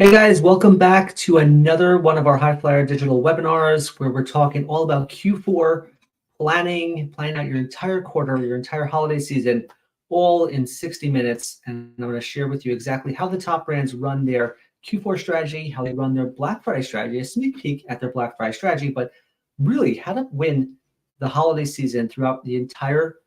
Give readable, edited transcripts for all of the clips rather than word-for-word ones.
Hey guys, welcome back to another one of our High Flyer digital webinars where we're talking all about Q4 planning out your entire quarter, your entire holiday season, all in 60 minutes. And I'm going to share with you exactly how the top brands run their Q4 strategy, how they run their Black Friday strategy, a sneak peek at their Black Friday strategy, but really how to win the holiday season throughout the entire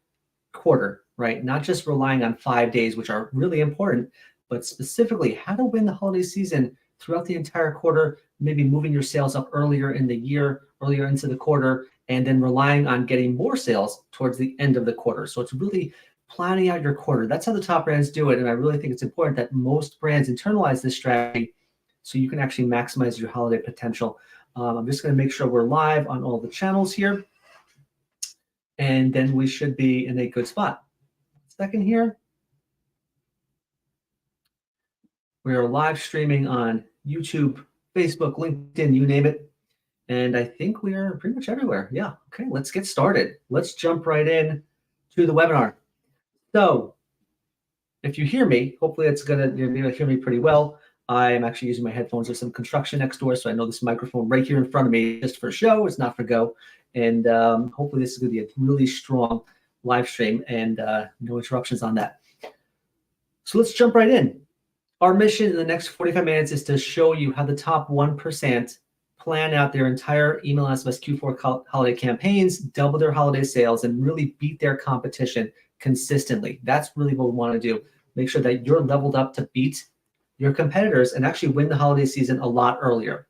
quarter, right? Not just relying on 5 days, which are really important, but specifically how to win the holiday season throughout the entire quarter, maybe moving your sales up earlier in the year, earlier into the quarter, and then relying on getting more sales towards the end of the quarter. So it's really planning out your quarter. That's how the top brands do it. And I really think it's important that most brands internalize this strategy so you can actually maximize your holiday potential. I'm just going to make sure we're live on all the channels here. And then we should be in a good spot. Second here. We are live streaming on YouTube, Facebook, LinkedIn, you name it. And I think we are pretty much everywhere. Yeah, okay, let's get started. Let's jump right in to the webinar. So if you hear me, hopefully you're gonna hear me pretty well. I am actually using my headphones. There's some construction next door, so I know this microphone right here in front of me is for show, it's not for go. And hopefully this is gonna be a really strong live stream and no interruptions on that. So let's jump right in. Our mission in the next 45 minutes is to show you how the top 1% plan out their entire email and SMS Q4 holiday campaigns, double their holiday sales, and really beat their competition consistently. That's really what we want to do. Make sure that you're leveled up to beat your competitors and actually win the holiday season a lot earlier.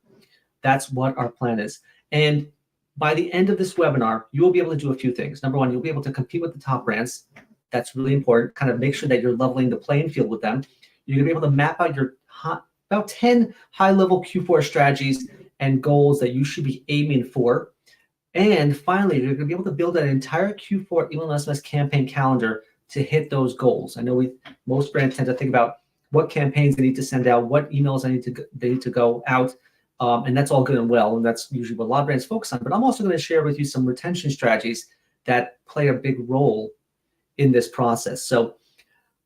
That's what our plan is. And by the end of this webinar, you will be able to do a few things. Number one, you'll be able to compete with the top brands. That's really important. Kind of make sure that you're leveling the playing field with them. You're going to be able to map out your about 10 high-level Q4 strategies and goals that you should be aiming for. And finally, you're going to be able to build an entire Q4 email and SMS campaign calendar to hit those goals. I know most brands tend to think about what campaigns they need to send out, what emails they need to go out, and that's all good and well, and that's usually what a lot of brands focus on. But I'm also going to share with you some retention strategies that play a big role in this process. So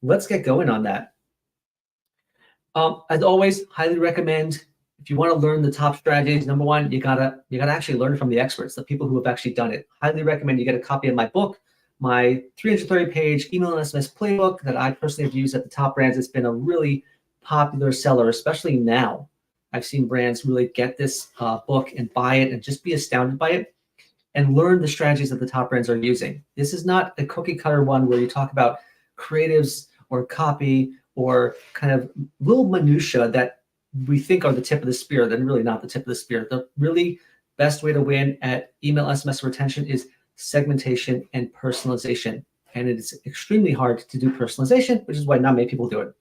let's get going on that. As always, highly recommend, if you want to learn the top strategies, number one, you gotta actually learn from the experts, the people who have actually done it. Highly recommend you get a copy of my book, my 330-page email and SMS playbook that I personally have used at the top brands. It's been a really popular seller, especially now. I've seen brands really get this book and buy it and just be astounded by it and learn the strategies that the top brands are using. This is not a cookie cutter one where you talk about creatives or copy or kind of little minutia that we think are the tip of the spear. They're really not the tip of the spear. The really best way to win at email SMS retention is segmentation and personalization. And it is extremely hard to do personalization, which is why not many people do it.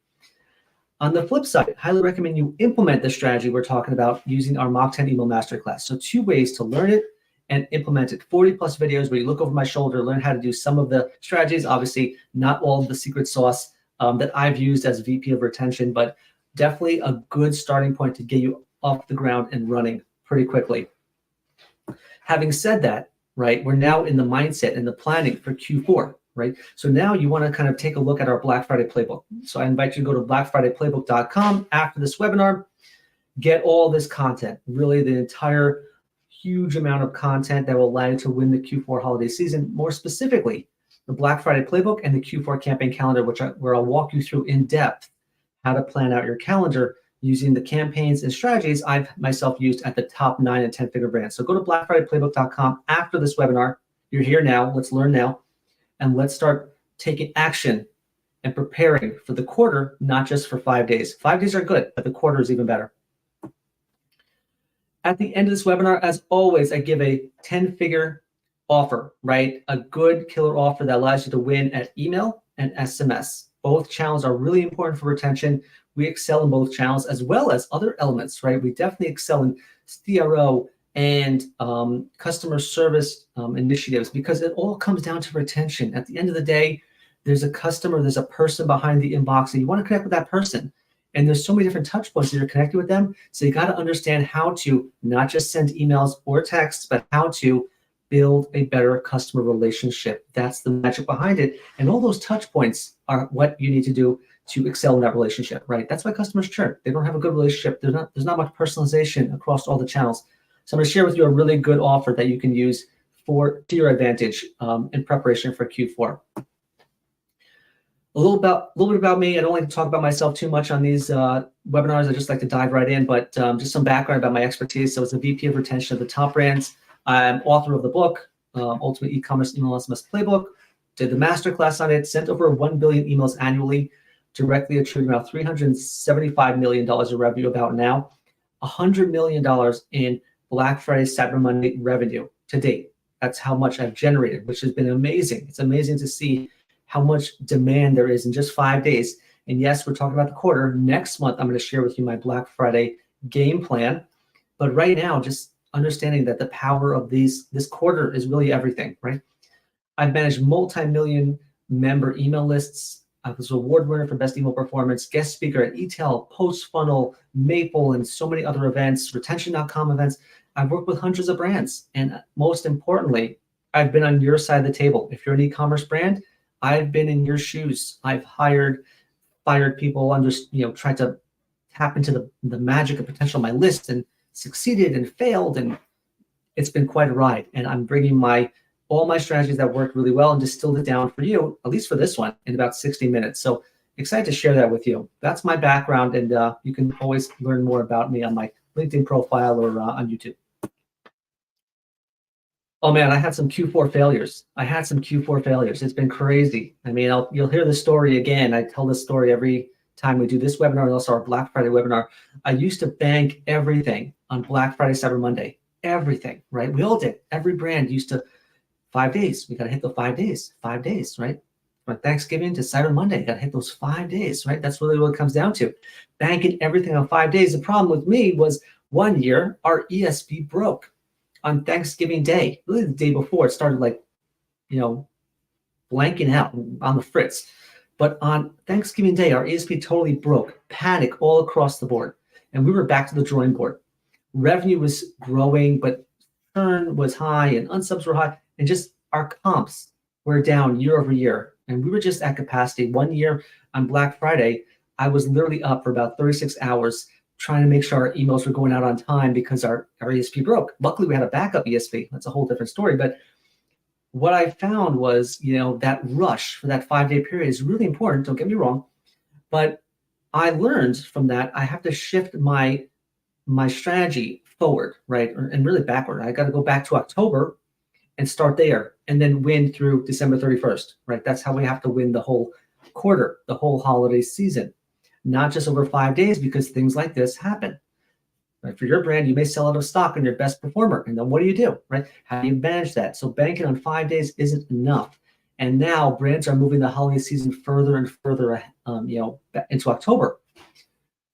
On the flip side, I highly recommend you implement the strategy we're talking about using our Mach 10 Email Masterclass. So 2 ways to learn it and implement it. 40+ videos where you look over my shoulder, learn how to do some of the strategies, obviously not all of the secret sauce that I've used as VP of retention, but definitely a good starting point to get you off the ground and running pretty quickly. Having said that, right, we're now in the mindset and the planning for Q4, right? So now you want to kind of take a look at our Black Friday playbook. So I invite you to go to blackfridayplaybook.com after this webinar, get all this content, really the entire huge amount of content that will allow you to win the Q4 holiday season. More specifically, the Black Friday playbook and the Q4 campaign calendar, where I'll walk you through in depth how to plan out your calendar using the campaigns and strategies I've myself used at the top 9 and 10-figure brands. So go to blackfridayplaybook.com after this webinar. You're here now. Let's learn now. And let's start taking action and preparing for the quarter, not just for 5 days. 5 days are good, but the quarter is even better. At the end of this webinar, as always, I give a 10-figure offer, right? A good killer offer that allows you to win at email and SMS. Both channels are really important for retention. We excel in both channels as well as other elements, right? We definitely excel in CRO and customer service initiatives because it all comes down to retention. At the end of the day, there's a customer, there's a person behind the inbox, and you want to connect with that person. And there's so many different touch points that you're connected with them. So you got to understand how to not just send emails or texts, but how to build a better customer relationship. That's the magic behind it. And all those touch points are what you need to do to excel in that relationship, right? That's why customers churn. They don't have a good relationship. There's not much personalization across all the channels. So I'm going to share with you a really good offer that you can use to your advantage in preparation for Q4. A little bit about me. I don't like to talk about myself too much on these webinars. I just like to dive right in, but just some background about my expertise. So as a VP of retention of the top brands, I'm author of the book, Ultimate E-commerce Email SMS Playbook, did the masterclass on it, sent over 1 billion emails annually, directly attributing about $375 million of revenue about now, $100 million in Black Friday, Cyber Monday revenue to date. That's how much I've generated, which has been amazing. It's amazing to see how much demand there is in just 5 days. And yes, we're talking about the quarter. Next month, I'm going to share with you my Black Friday game plan. But right now, just understanding that the power of this quarter is really everything, right? I've managed multi-million member email lists. I was an award winner for best email performance, guest speaker at eTel, Post Funnel, Maple, and so many other events, retention.com events. I've worked with hundreds of brands. And most importantly, I've been on your side of the table. If you're an e-commerce brand, I've been in your shoes. I've fired people, tried to tap into the magic and potential of my list and succeeded and failed. And it's been quite a ride. And I'm bringing all my strategies that worked really well and distilled it down for you, at least for this one, in about 60 minutes. So excited to share that with you. That's my background. And you can always learn more about me on my LinkedIn profile or on YouTube. Oh man, I had some Q4 failures. It's been crazy. I mean, you'll hear the story again. I tell this story every time we do this webinar and also our Black Friday webinar. I used to bank everything on Black Friday, Cyber Monday. Everything, right? We all did. Every brand used to 5 days. We got to hit the 5 days. 5 days, right? From Thanksgiving to Cyber Monday, got to hit those 5 days, right? That's really what it comes down to. Banking everything on 5 days. The problem with me was one year our ESP broke on Thanksgiving Day. Really the day before, it started blanking out on the fritz. But on Thanksgiving Day, our ESP totally broke. Panic all across the board. And we were back to the drawing board. Revenue was growing, but churn was high and unsubs were high. And just our comps were down year over year. And we were just at capacity. 1 year on Black Friday, I was literally up for about 36 hours trying to make sure our emails were going out on time because our ESP broke. Luckily, we had a backup ESP. That's a whole different story. But what I found was, that rush for that 5 day period is really important. Don't get me wrong. But I learned from that, I have to shift my strategy forward, right? And really backward. I got to go back to October and start there and then win through December 31st, right? That's how we have to win the whole quarter, the whole holiday season. Not just over 5 days, because things like this happen. Right? For your brand, you may sell out of stock on your best performer. And then what do? Right? How do you manage that? So banking on 5 days isn't enough. And now brands are moving the holiday season further and further, into October.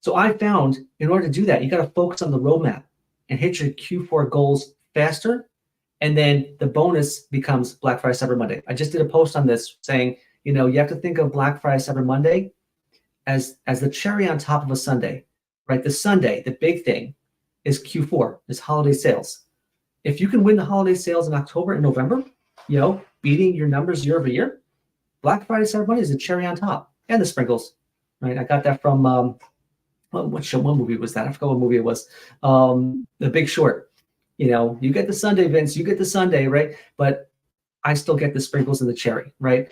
So I found in order to do that, you got to focus on the roadmap and hit your Q4 goals faster. And then the bonus becomes Black Friday, Cyber Monday. I just did a post on this saying, you have to think of Black Friday, Cyber Monday as the cherry on top of a sundae, right? The sundae, the big thing, is Q4, is holiday sales. If you can win the holiday sales in October and November, beating your numbers year over year, Black Friday, Cyber Monday is the cherry on top, and the sprinkles, right? I got that from what movie was that? I forgot what movie it was. The Big Short. You get the sundae, Vince. You get the sundae, right? But I still get the sprinkles and the cherry, right?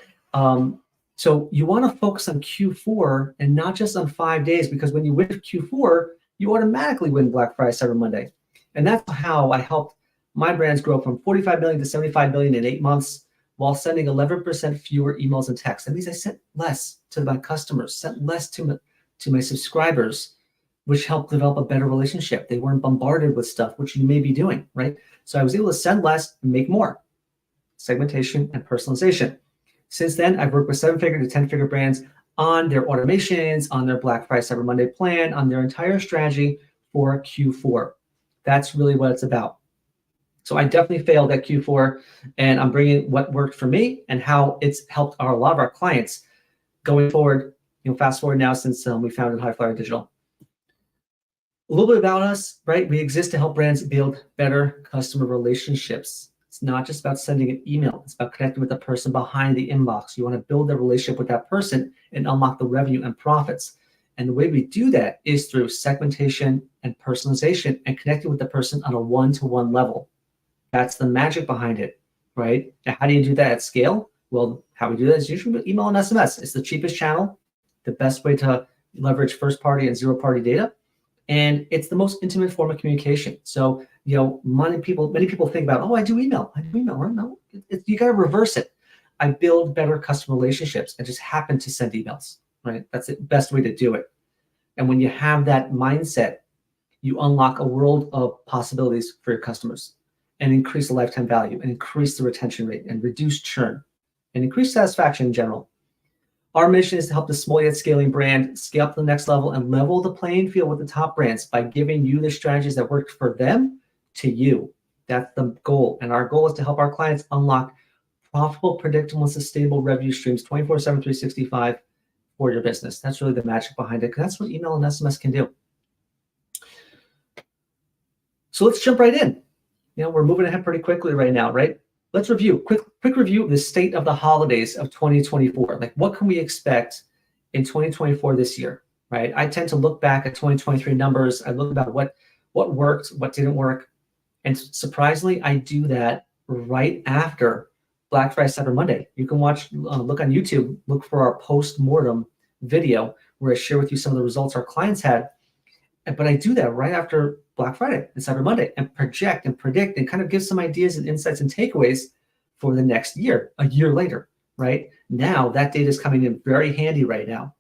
So you want to focus on Q4 and not just on 5 days, because when you win Q4, you automatically win Black Friday, Cyber Monday. And that's how I helped my brands grow from 45 million to 75 million in 8 months while sending 11% fewer emails and texts. That means I sent less to my customers, sent less to my subscribers, which helped develop a better relationship. They weren't bombarded with stuff, which you may be doing, right? So I was able to send less and make more. Segmentation and personalization. Since then, I've worked with 7-figure to 10-figure brands on their automations, on their Black Friday, Cyber Monday plan, on their entire strategy for Q4. That's really what it's about. So I definitely failed at Q4, and I'm bringing what worked for me and how it's helped a lot of our clients going forward. Fast forward now since we founded High Flyer Digital. A little bit about us, right? We exist to help brands build better customer relationships. It's It's not just about sending an email. It's about connecting with the person behind the inbox. You want to build a relationship with that person and unlock the revenue and profits. And the way we do that is through segmentation and personalization and connecting with the person on a one-to-one level. That's the magic behind it, right? Now, how do you do that at scale? Well, how we do that is usually with email and SMS. It's the cheapest channel, the best way to leverage first-party and zero-party data, and it's the most intimate form of communication. So, many people think about, oh, I do email. Well, no, you got to reverse it. I build better customer relationships. I just happen to send emails, right? That's the best way to do it. And when you have that mindset, you unlock a world of possibilities for your customers and increase the lifetime value and increase the retention rate and reduce churn and increase satisfaction in general. Our mission is to help the small yet scaling brand scale up to the next level and level the playing field with the top brands by giving you the strategies that worked for them to you. That's the goal. And our goal is to help our clients unlock profitable, predictable, and sustainable revenue streams 24/7, 365 for your business. That's really the magic behind it, because that's what email and SMS can do. So let's jump right in. We're moving ahead pretty quickly right now, right? Let's review, quick review of the state of the holidays of 2024. Like, what can we expect in 2024 this year, right? I tend to look back at 2023 numbers. I look about what worked, what didn't work. And surprisingly, I do that right after Black Friday, Cyber Monday. You can look on YouTube, look for our post-mortem video where I share with you some of the results our clients had. But I do that right after Black Friday and Cyber Monday and project and predict and kind of give some ideas and insights and takeaways for the next year, a year later, right? Now that data is coming in very handy right now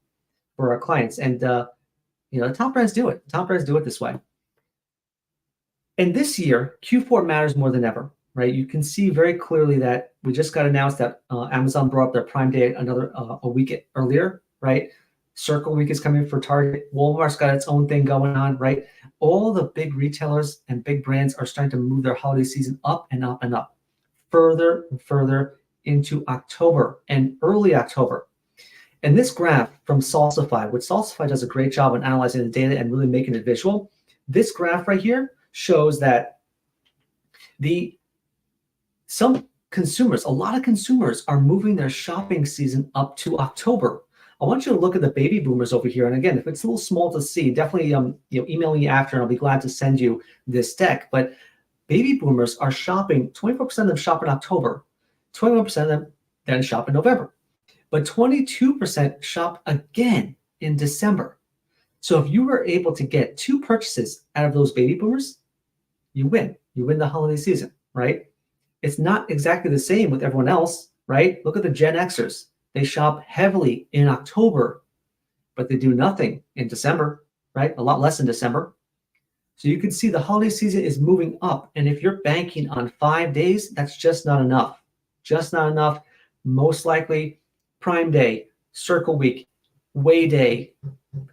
for our clients. And, the top brands do it. Top brands do it this way. And this year, Q4 matters more than ever, right? You can see very clearly that we just got announced that Amazon brought up their Prime Day a week earlier, right? Circle Week is coming for Target. Walmart's got its own thing going on, right? All the big retailers and big brands are starting to move their holiday season up and up and up, further and further into October and early October. And this graph from Salsify, which Salsify does a great job on analyzing the data and really making it visual. This graph right here shows that a lot of consumers are moving their shopping season up to October. I want you to look at the baby boomers over here. And again, if it's a little small to see, definitely email me after and I'll be glad to send you this deck. But baby boomers are shopping, 24% of them shop in October, 21% of them then shop in November. But 22% shop again in December. So if you were able to get 2 purchases out of those baby boomers, you win. You win the holiday season, right? It's not exactly the same with everyone else, right? Look at the Gen Xers. They shop heavily in October, but they do nothing in December, right? A lot less in December. So you can see the holiday season is moving up. And if you're banking on 5 days, that's just not enough. Just not enough. Most likely, Prime Day, Circle Week, Way Day,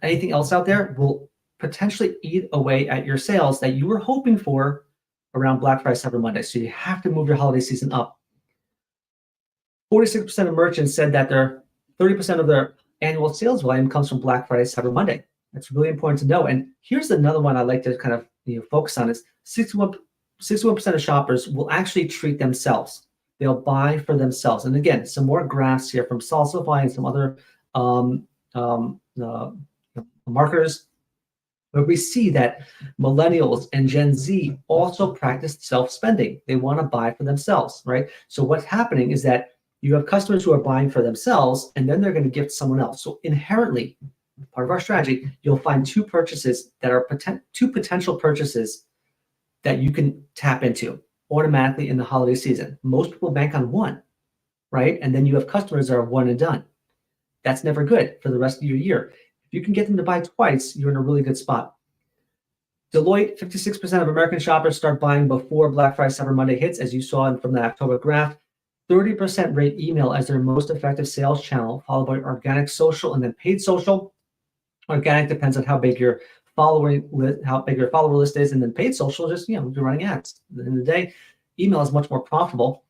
anything else out there will potentially eat away at your sales that you were hoping for around Black Friday, Cyber Monday. So you have to move your holiday season up. 46% of merchants said that 30% of their annual sales volume comes from Black Friday, Cyber Monday. That's really important to know. And here's another one I like to kind of focus on is 61% of shoppers will actually treat themselves. They'll buy for themselves. And again, some more graphs here from Salsify and some other marketers, where we see that millennials and Gen Z also practice self-spending. They want to buy for themselves, right? So what's happening is that you have customers who are buying for themselves, and then they're going to gift someone else. So inherently, part of our strategy, you'll find 2 purchases that are 2 potential purchases that you can tap into automatically in the holiday season. Most people bank on 1, right? And then you have customers that are 1 and done. That's never good for the rest of your year. If you can get them to buy twice, you're in a really good spot. Deloitte, 56% of American shoppers start buying before Black Friday, Cyber Monday hits, as you saw from the October graph. 30% rate email as their most effective sales channel, followed by organic social and then paid social. Organic depends on how big your follower list is, and then paid social, just you're running ads. At the end of the day, email is much more profitable.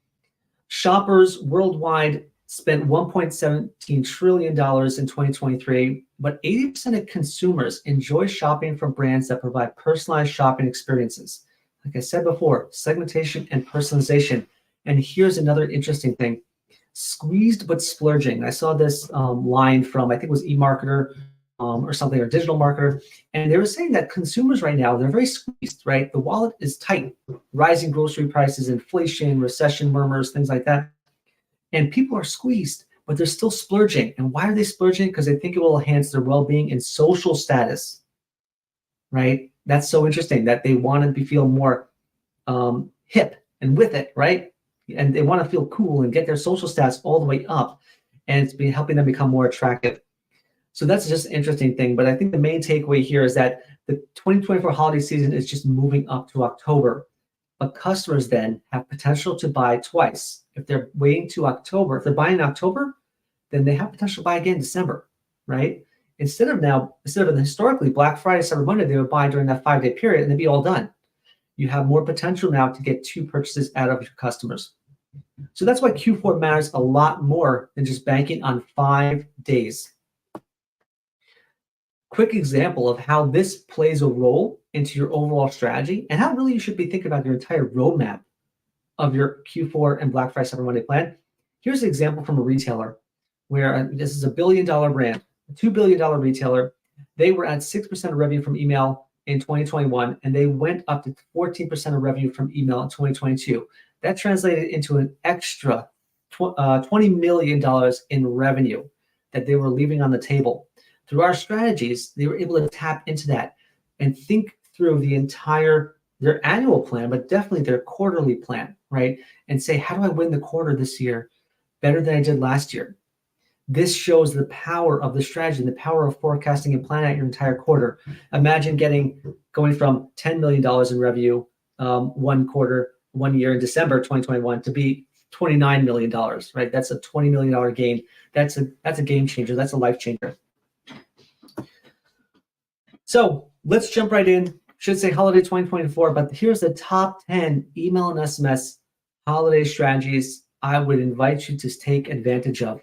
Shoppers worldwide spent $1.17 trillion in 2023, but 80% of consumers enjoy shopping from brands that provide personalized shopping experiences. Like I said before, segmentation and personalization And here's another interesting thing. Squeezed but splurging. I saw this line from, I think it was eMarketer or something, or Digital Marketer. And they were saying that consumers right now, they're very squeezed, right? The wallet is tight. Rising grocery prices, inflation, recession murmurs, things like that. And people are squeezed, but they're still splurging. And why are they splurging? Because they think it will enhance their well-being and social status, right? That's so interesting that they want to feel more hip and with it, right? And they want to feel cool and get their social stats all the way up. And it's been helping them become more attractive. So that's just an interesting thing. But I think the main takeaway here is that the 2024 holiday season is just moving up to October. But customers then have potential to buy twice. If they're waiting to October, if they're buying in October, then they have potential to buy again in December, right? Instead of historically Black Friday, Cyber Monday, they would buy during that 5-day period and they'd be all done. You have more potential now to get 2 purchases out of your customers. So that's why Q4 matters a lot more than just banking on 5 days. Quick example of how this plays a role into your overall strategy and how really you should be thinking about your entire roadmap of your Q4 and Black Friday Cyber Monday plan. Here's an example from a retailer where this is a $1 billion brand, a $2 billion retailer. They were at 6% of revenue from email in 2021, and they went up to 14% of revenue from email in 2022. That translated into an extra $20 million in revenue that they were leaving on the table. Through our strategies, they were able to tap into that and think through their annual plan, but definitely their quarterly plan, right? And say, how do I win the quarter this year better than I did last year? This shows the power of the strategy and the power of forecasting and planning out your entire quarter. Imagine going from $10 million in revenue one year in December 2021 to be $29 million, right? That's a $20 million gain. That's a game changer. That's a life changer. So let's jump right in. Should say holiday 2024, but here's the top 10 email and SMS holiday strategies I would invite you to take advantage of.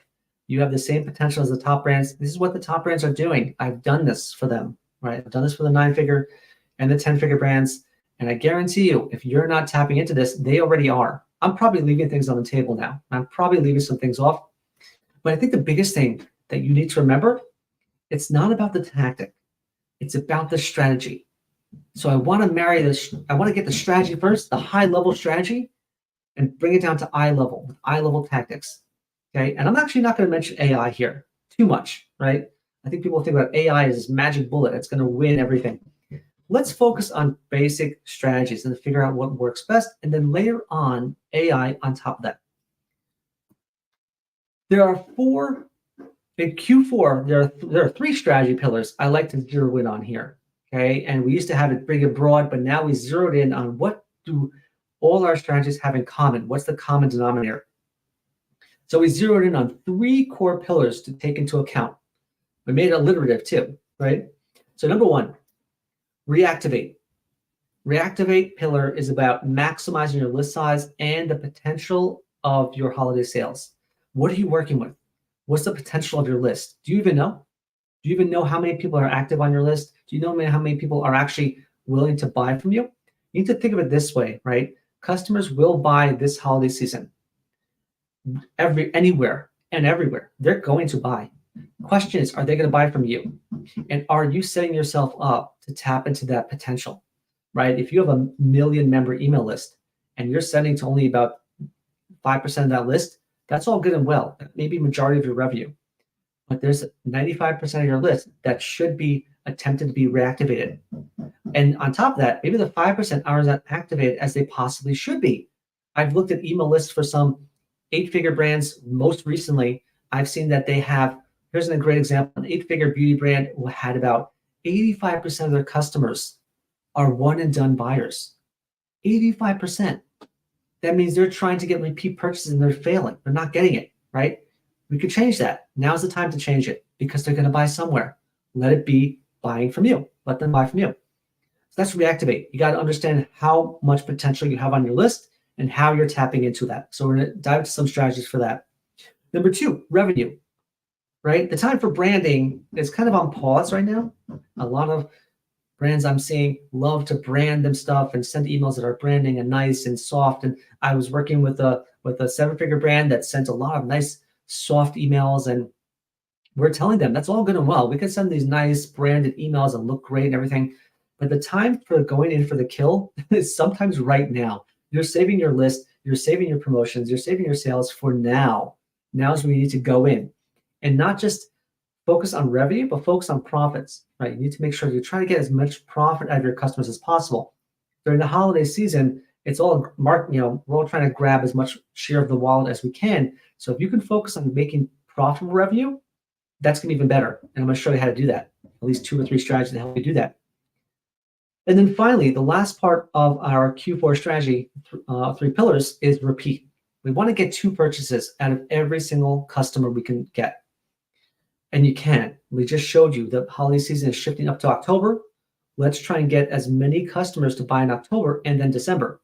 You have the same potential as the top brands. This is what the top brands are doing. I've done this for them, right? I've done this for the 9-figure and the 10-figure brands. And I guarantee you, if you're not tapping into this, they already are. I'm probably leaving things on the table now. I'm probably leaving some things off. But I think the biggest thing that you need to remember, it's not about the tactic. It's about the strategy. So I want to marry this. I want to get the strategy first, the high level strategy, and bring it down to eye level tactics. Okay. And I'm actually not going to mention AI here too much, right? I think people think about AI as this magic bullet. It's going to win everything. Let's focus on basic strategies and figure out what works best, and then layer on AI on top of that. There are in Q4, there are 3 strategy pillars I like to zero in on here. Okay, and we used to have it big and broad, but now we zeroed in on what do all our strategies have in common? What's the common denominator? So we zeroed in on 3 core pillars to take into account. We made it alliterative too, right? So number 1, reactivate. Reactivate pillar is about maximizing your list size and the potential of your holiday sales. What are you working with? What's the potential of your list? Do you even know? Do you even know how many people are active on your list? Do you know how many people are actually willing to buy from you? You need to think of it this way, right? Customers will buy this holiday season. Anywhere and everywhere. They're going to buy. Question is, are they going to buy from you? And are you setting yourself up to tap into that potential, right? If you have a 1 million member email list and you're sending to only about 5% of that list, that's all good and well. Maybe majority of your revenue. But there's 95% of your list that should be attempted to be reactivated. And on top of that, maybe the 5% aren't as activated as they possibly should be. I've looked at email lists for some 8-figure brands. Most recently, I've seen that they have, here's a great example, an 8-figure beauty brand who had about 85% of their customers are one and done buyers. 85%. That means they're trying to get repeat purchases and they're failing. They're not getting it, right? We could change that. Now's the time to change it because they're going to buy somewhere. Let it be buying from you. Let them buy from you. So that's reactivate. You got to understand how much potential you have on your list and how you're tapping into that. So we're going to dive into some strategies for that. Number 2, revenue, right? The time for branding is kind of on pause right now. A lot of brands I'm seeing love to brand them stuff and send emails that are branding and nice and soft. And I was working with with a 7-figure brand that sends a lot of nice soft emails, and we're telling them that's all good and well. We can send these nice branded emails and look great and everything, but the time for going in for the kill is sometimes right now. You're saving your list, you're saving your promotions, you're saving your sales for now. Now is when you need to go in and not just focus on revenue, but focus on profits, right? You need to make sure you try to get as much profit out of your customers as possible. During the holiday season, it's all we're all trying to grab as much share of the wallet as we can. So if you can focus on making profitable revenue, that's going to be even better. And I'm going to show you how to do that, at least 2 or 3 strategies to help you do that. And then finally, the last part of our Q4 strategy, 3 pillars, is repeat. We want to get 2 purchases out of every single customer we can get. And you can. We just showed you the holiday season is shifting up to October. Let's try and get as many customers to buy in October and then December,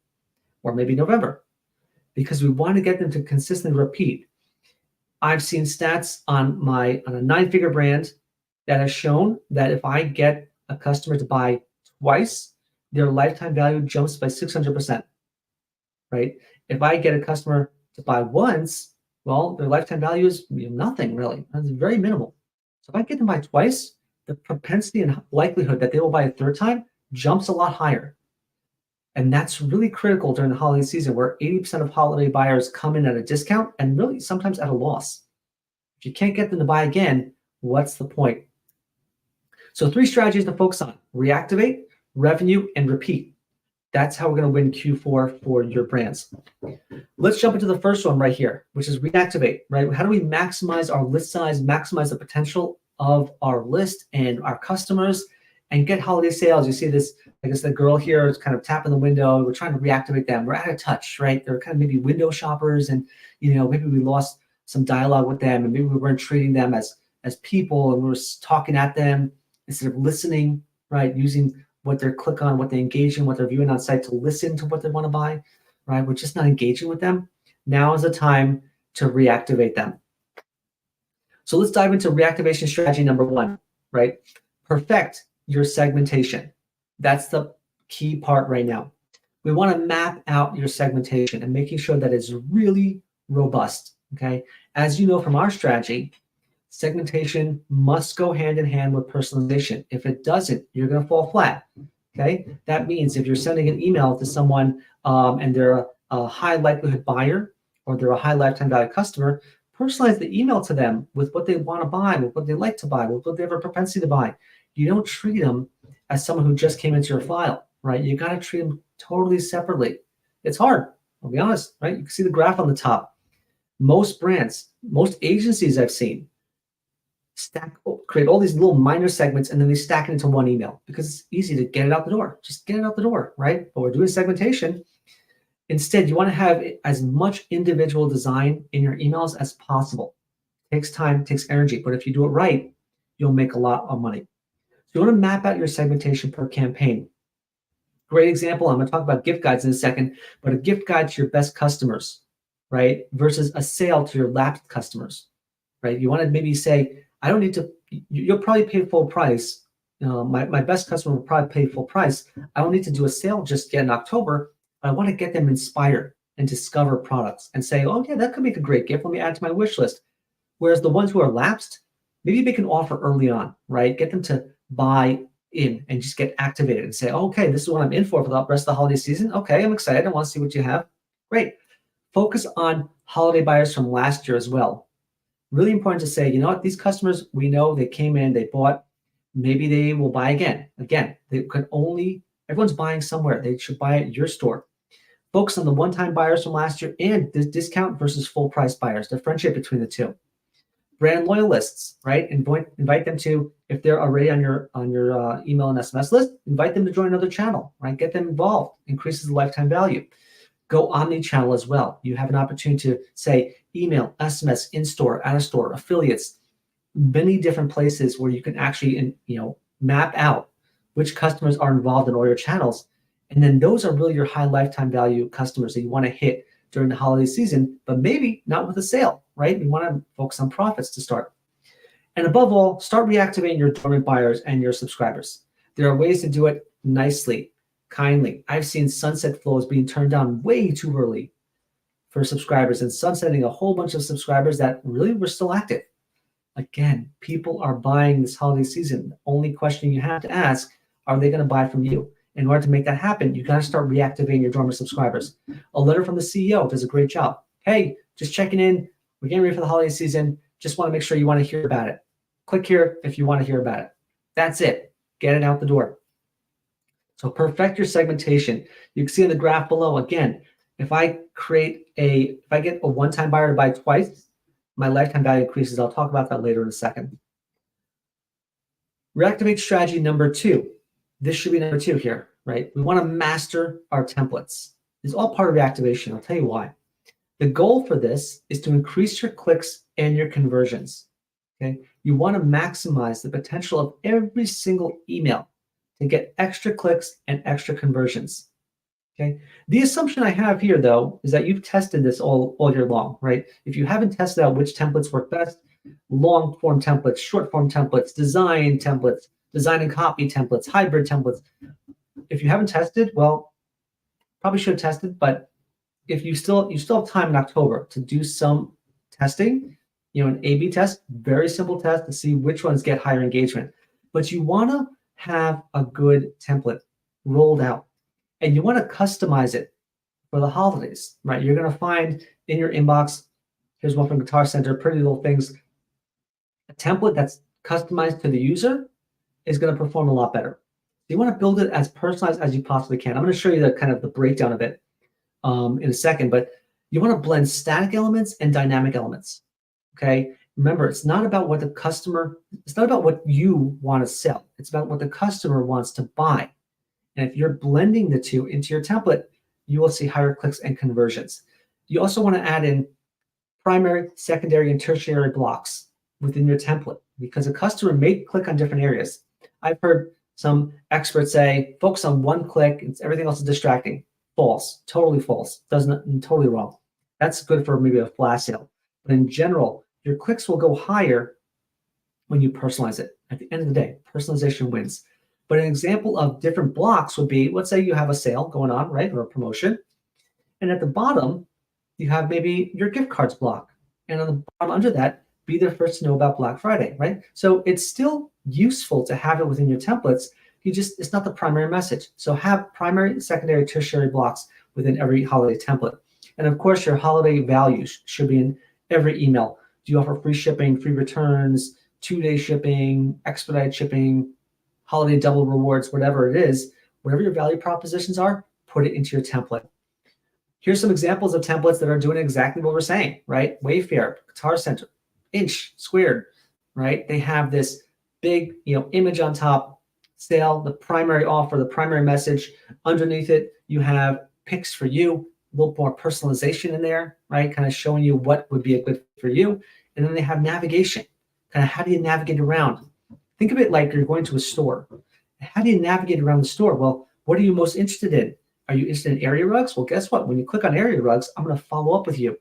or maybe November, because we want to get them to consistently repeat. I've seen stats on a 9-figure brand that has shown that if I get a customer to buy twice, their lifetime value jumps by 600%, right? If I get a customer to buy once, well, their lifetime value is nothing really. It's very minimal. So if I get them to buy twice, the propensity and likelihood that they will buy a 3rd time jumps a lot higher. And that's really critical during the holiday season, where 80% of holiday buyers come in at a discount and really sometimes at a loss. If you can't get them to buy again, what's the point? So 3 strategies to focus on: reactivate, revenue, and repeat. That's how we're going to win Q4 for your brands. Let's jump into the first one right here, which is reactivate, right? How do we maximize our list size, maximize the potential of our list and our customers, and get holiday sales? You see this, I guess the girl here is kind of tapping the window. We're trying to reactivate them. We're out of touch, right? They're kind of maybe window shoppers, and maybe we lost some dialogue with them, and maybe we weren't treating them as people, and we were talking at them instead of listening, right? Using what they're click on, what they engage in, what they're viewing on site to listen to what they want to buy, right? We're just not engaging with them. Now is the time to reactivate them. So let's dive into reactivation strategy number 1, right? Perfect your segmentation. That's the key part right now. We want to map out your segmentation and making sure that it's really robust, okay? As you know from our strategy, segmentation must go hand in hand with personalization. If it doesn't, you're going to fall flat, okay? That means if you're sending an email to someone and they're a high likelihood buyer or they're a high lifetime value customer, personalize the email to them with what they want to buy, with what they like to buy, with what they have a propensity to buy. You don't treat them as someone who just came into your file, right? You got to treat them totally separately. It's hard, I'll be honest, right? You can see the graph on the top. Most brands, most agencies I've seen create all these little minor segments, and then they stack it into one email because it's easy to get it out the door. Just get it out the door, right? But we're doing segmentation. Instead, you want to have as much individual design in your emails as possible. It takes time, it takes energy, but if you do it right, you'll make a lot of money. So you want to map out your segmentation per campaign. Great example, I'm going to talk about gift guides in a second, but a gift guide to your best customers, right, versus a sale to your lapsed customers, right? You want to maybe say, I don't need to, you'll probably pay full price. My best customer will probably pay full price. I don't need to do a sale just yet in October. But I want to get them inspired and discover products and say, oh yeah, that could make a great gift. Let me add to my wish list. Whereas the ones who are lapsed, maybe they can offer early on, right? Get them to buy in and just get activated and say, okay, this is what I'm in for the rest of the holiday season. Okay, I'm excited. I want to see what you have. Great. Focus on holiday buyers from last year as well. Really important to say, you know what, these customers, we know they came in, they bought, maybe they will buy again. Again, they could only, everyone's buying somewhere. They should buy at your store. Focus on the one-time buyers from last year and the discount versus full price buyers. Differentiate between the two. Brand loyalists, right? Invite them to, if they're already on your email and SMS list, invite them to join another channel, right? Get them involved, increases the lifetime value. Go omni-channel as well. You have an opportunity to say email, SMS, in-store, out-of-store, affiliates, many different places where you can actually, map out which customers are involved in all your channels. And then those are really your high lifetime value customers that you want to hit during the holiday season, but maybe not with a sale, right? You want to focus on profits to start. And above all, start reactivating your dormant buyers and your subscribers. There are ways to do it nicely, kindly. I've seen sunset flows being turned down way too early. for subscribers and sunsetting a whole bunch of subscribers that really were still active. Again, people are buying this holiday season. The only question you have to ask, are they going to buy from you? In order to make that happen, you got to start reactivating your dormant subscribers. A letter from the CEO does a great job. Hey, just checking in. We're getting ready for the holiday season. Just want to make sure you want to hear about it. Click here if you want to hear about it. That's it. Get it out the door. So perfect your segmentation. You can see in the graph below, again, if I get a one-time buyer to buy twice, my lifetime value increases. I'll talk about that later in a second. Reactivate strategy number 2. This should be number 2 here, right? We want to master our templates. It's all part of reactivation. I'll tell you why. The goal for this is to increase your clicks and your conversions. Okay? You want to maximize the potential of every single email to get extra clicks and extra conversions. Okay. The assumption I have here, though, is that you've tested this all year long, right? If you haven't tested out which templates work best, long form templates, short form templates, design and copy templates, hybrid templates. If you haven't tested, well, probably should have tested, but if you still have time in October to do some testing, an A/B test, very simple test to see which ones get higher engagement. But you want to have a good template rolled out. And you want to customize it for the holidays, right? You're going to find in your inbox, here's one from Guitar Center, pretty little things. A template that's customized to the user is going to perform a lot better. You want to build it as personalized as you possibly can. I'm going to show you the breakdown of it in a second, but you want to blend static elements and dynamic elements, okay? Remember, it's not about what you want to sell. It's about what the customer wants to buy. And if you're blending the two into your template, you will see higher clicks and conversions. You also want to add in primary, secondary, and tertiary blocks within your template because a customer may click on different areas. I've heard some experts say, focus on one click, everything else is distracting. False, totally false, totally wrong. That's good for maybe a flash sale. But in general, your clicks will go higher when you personalize it. At the end of the day, personalization wins. But an example of different blocks would be, let's say you have a sale going on, right, or a promotion. And at the bottom, you have maybe your gift cards block. And on the bottom under that, be the first to know about Black Friday, right? So it's still useful to have it within your templates. It's not the primary message. So have primary, secondary, tertiary blocks within every holiday template. And of course, your holiday values should be in every email. Do you offer free shipping, free returns, 2-day shipping, expedited shipping, holiday double rewards, whatever it is, whatever your value propositions are, put it into your template. Here's some examples of templates that are doing exactly what we're saying, right? Wayfair, Guitar Center, Inch, Squared, right? They have this big, image on top, sale, the primary offer, the primary message. Underneath it, you have picks for you, a little more personalization in there, right? Kind of showing you what would be a good for you. And then they have navigation, kind of how do you navigate around? Think of it like you're going to a store. How do you navigate around the store? Well, what are you most interested in? Are you interested in area rugs? Well, guess what? When you click on area rugs, I'm going to follow up with you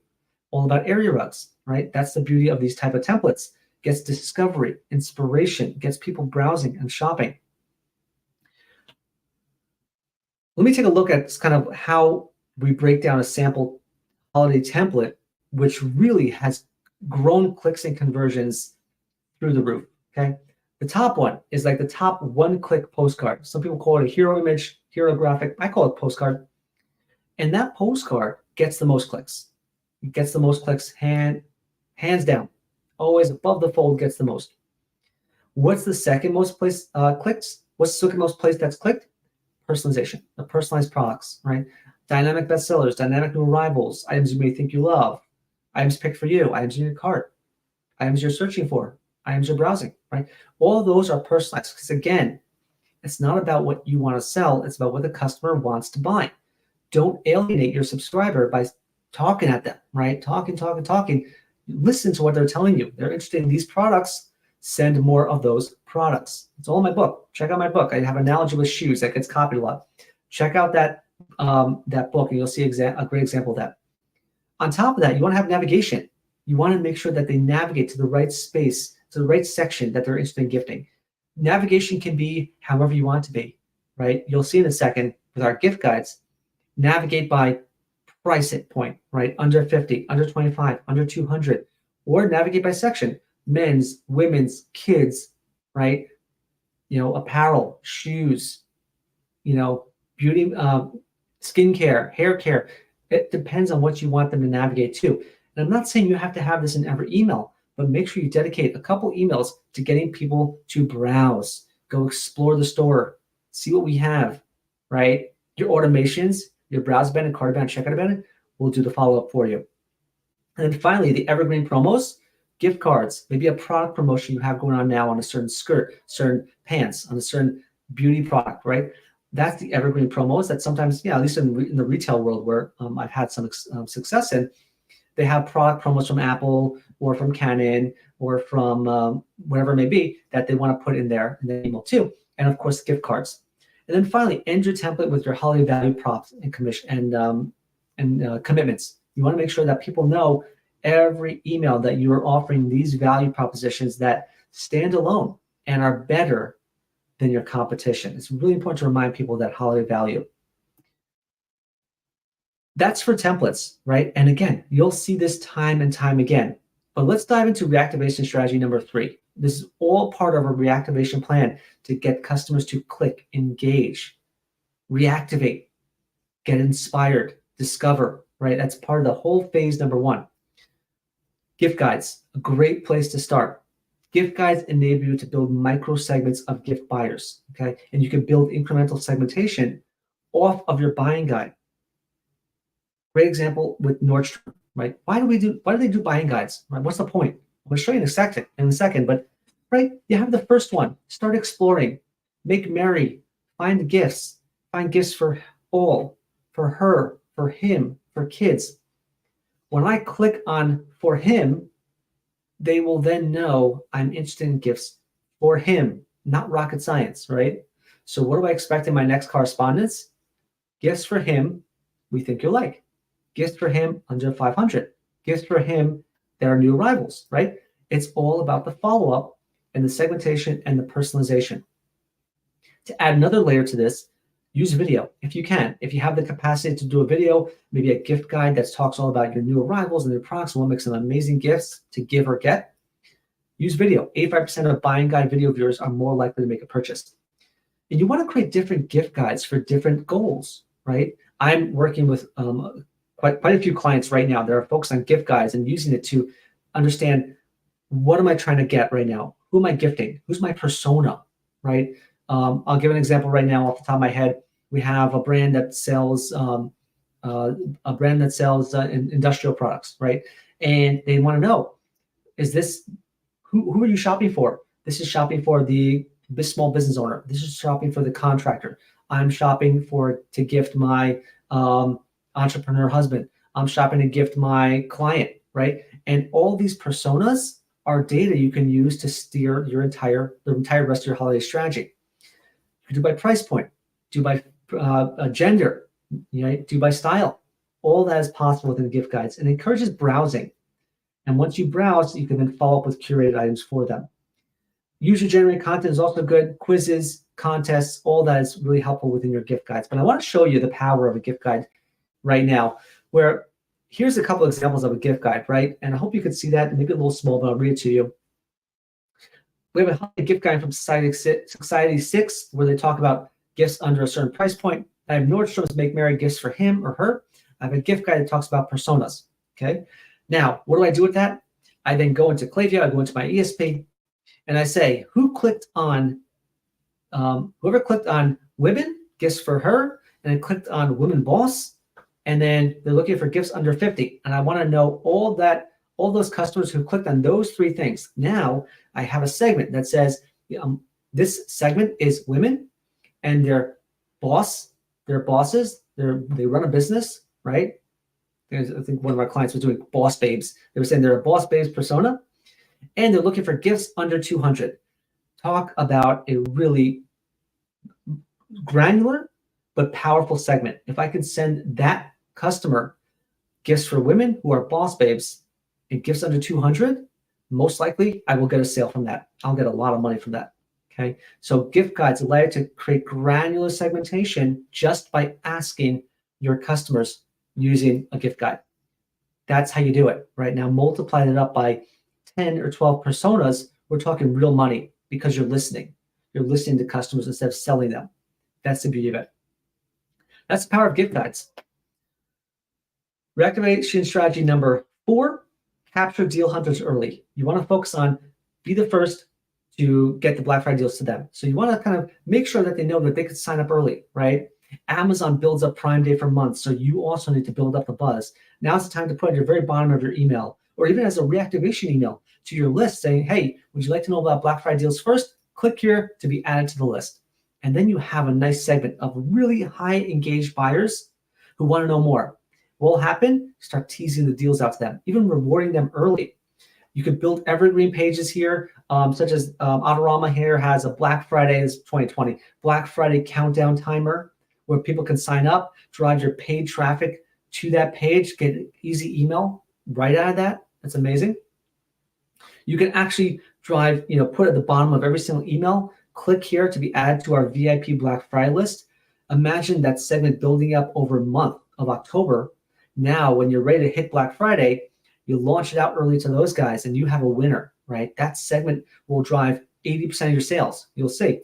all about area rugs, right? That's the beauty of these type of templates. Gets discovery, inspiration, gets people browsing and shopping. Let me take a look at kind of how we break down a sample holiday template, which really has grown clicks and conversions through the roof, okay? The top one is like the top one-click postcard. Some people call it a hero image, hero graphic. I call it postcard. And that postcard gets the most clicks. It gets the most clicks hands down. Always above the fold gets the most. What's the second most place clicks? What's the second most place that's clicked? Personalization, the personalized products, right? Dynamic bestsellers, dynamic new arrivals, items you may think you love, items picked for you, items in your cart, items you're searching for, items you're browsing, right? All of those are personalized because, again, it's not about what you want to sell. It's about what the customer wants to buy. Don't alienate your subscriber by talking at them, right? Talking. Listen to what they're telling you. They're interested in these products. Send more of those products. It's all in my book. Check out my book. I have an analogy with shoes that gets copied a lot. Check out that book and you'll see a great example of that. On top of that, you want to have navigation. You want to make sure that they navigate to the right space, to the right section that they're interested in gifting. Navigation can be however you want it to be, right? You'll see in a second with our gift guides, navigate by price it point, right? Under 50, under 25, under 200, or navigate by section, men's, women's, kids, right? Apparel, shoes, beauty, skincare, hair care. It depends on what you want them to navigate to. And I'm not saying you have to have this in every email, but make sure you dedicate a couple emails to getting people to browse, go explore the store, see what we have, right? Your automations, your browse band and cart band, checkout band will do the follow-up for you. And then finally, the evergreen promos, gift cards, maybe a product promotion you have going on now on a certain skirt, certain pants, on a certain beauty product, right? That's the evergreen promos that sometimes, at least in the retail world where I've had some success in, they have product promos from Apple or from Canon or from whatever it may be that they want to put in there in the email too. And of course, gift cards. And then finally, end your template with your holiday value props and commission and commitments. You want to make sure that people know every email that you are offering these value propositions that stand alone and are better than your competition. It's really important to remind people that holiday value. That's for templates, right? And again, you'll see this time and time again. But let's dive into reactivation strategy number 3. This is all part of a reactivation plan to get customers to click, engage, reactivate, get inspired, discover, right? That's part of the whole phase number 1. Gift guides, a great place to start. Gift guides enable you to build micro segments of gift buyers, okay? And you can build incremental segmentation off of your buying guide. Great example with Nordstrom, right? Why do they do buying guides? Right? What's the point? I'm going to show you in a second, but right, you have the first one. Start exploring, make merry, find gifts for all, for her, for him, for kids. When I click on for him, they will then know I'm interested in gifts for him, not rocket science, right? So what do I expect in my next correspondence? Gifts for him we think you'll like. Gifts for him under 500. Gifts for him that are new arrivals, right? It's all about the follow-up and the segmentation and the personalization. To add another layer to this, use video if you can. If you have the capacity to do a video, maybe a gift guide that talks all about your new arrivals and your products and what makes them amazing gifts to give or get, use video. 85% of buying guide video viewers are more likely to make a purchase. And you want to create different gift guides for different goals, right? I'm working with quite a few clients right now that are focused on gift guides and using it to understand what am I trying to get right now? Who am I gifting? Who's my persona, right? I'll give an example right now off the top of my head. We have a brand that sells industrial products, right? And they want to know, is this who are you shopping for? This is shopping for the small business owner. This is shopping for the contractor. I'm shopping to gift my entrepreneur husband. I'm shopping to gift my client, right? And all these personas are data you can use to steer the entire rest of your holiday strategy. You do by price point, do by gender, do by style. All that is possible within the gift guides, and encourages browsing. And once you browse, you can then follow up with curated items for them. User-generated content is also good. Quizzes, contests, all that is really helpful within your gift guides. But I want to show you the power of a gift guide right now, where here's a couple examples of a gift guide, right? And I hope you could see that, maybe a little small, but I'll read it to you. We have a gift guide from Society 6, where they talk about gifts under a certain price point. I have Nordstrom's Make Merry gifts for him or her. I have a gift guide that talks about personas, okay? Now, what do I do with that? I then go into Klaviyo, I go into my ESP, and I say, whoever clicked on women, gifts for her, and I clicked on women boss, and then they're looking for gifts under 50. And I want to know all those customers who clicked on those 3 things. Now I have a segment that says this segment is women and they're bosses, they run a business, right? I think one of our clients was doing boss babes. They were saying they're a boss babes persona and they're looking for gifts under 200. Talk about a really granular but powerful segment. If I can send that customer gifts for women who are boss babes and gifts under 200, most likely I will get a sale from that. I'll get a lot of money from that. Okay, so gift guides allow you to create granular segmentation just by asking your customers using a gift guide. That's how you do it. Right now, multiply it up by 10 or 12 personas. We're talking real money because you're listening. You're listening to customers instead of selling them. That's the beauty of it. That's the power of gift guides. Reactivation strategy number 4, capture deal hunters early. You want to focus on be the first to get the Black Friday deals to them. So you want to kind of make sure that they know that they could sign up early, right? Amazon builds up Prime Day for months, so you also need to build up the buzz. Now's the time to put at the very bottom of your email, or even as a reactivation email to your list saying, hey, would you like to know about Black Friday deals first? Click here to be added to the list. And then you have a nice segment of really high engaged buyers who want to know more. What will happen? Start teasing the deals out to them, even rewarding them early. You could build evergreen pages here, such as Autorama here has a Black Friday, this is 2020, Black Friday countdown timer where people can sign up, drive your paid traffic to that page, get an easy email right out of that. That's amazing. You can actually drive, put at the bottom of every single email, click here to be added to our VIP Black Friday list. Imagine that segment building up over a month of October. Now, when you're ready to hit Black Friday, you launch it out early to those guys and you have a winner, right? That segment will drive 80% of your sales, you'll see.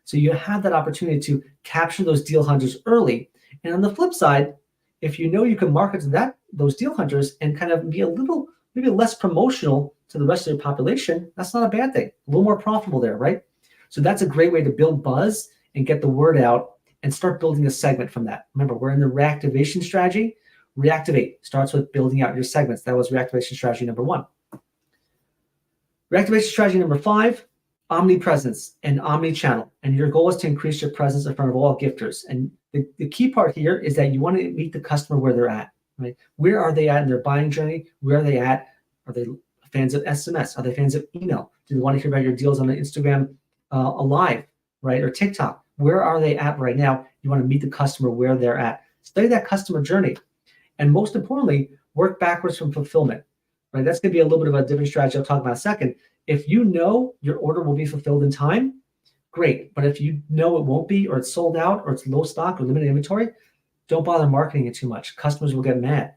So you have that opportunity to capture those deal hunters early. And on the flip side, if you know you can market to those deal hunters and kind of be a little, maybe less promotional to the rest of your population, that's not a bad thing. A little more profitable there, right? So that's a great way to build buzz and get the word out and start building a segment from that. Remember, we're in the reactivation strategy. Reactivate starts with building out your segments. That was reactivation strategy number 1. Reactivation strategy number 5, omnipresence and omni-channel. And your goal is to increase your presence in front of all gifters. And the key part here is that you want to meet the customer where they're at, right? Where are they at in their buying journey? Where are they at? Are they fans of SMS? Are they fans of email? Do they want to hear about your deals on the Instagram Live, right? Or TikTok? Where are they at right now? You want to meet the customer where they're at. Study that customer journey. And most importantly, work backwards from fulfillment, right? That's going to be a little bit of a different strategy I'll talk about in a second. If you know your order will be fulfilled in time, great. But if you know it won't be, or it's sold out, or it's low stock or limited inventory, don't bother marketing it too much. Customers will get mad.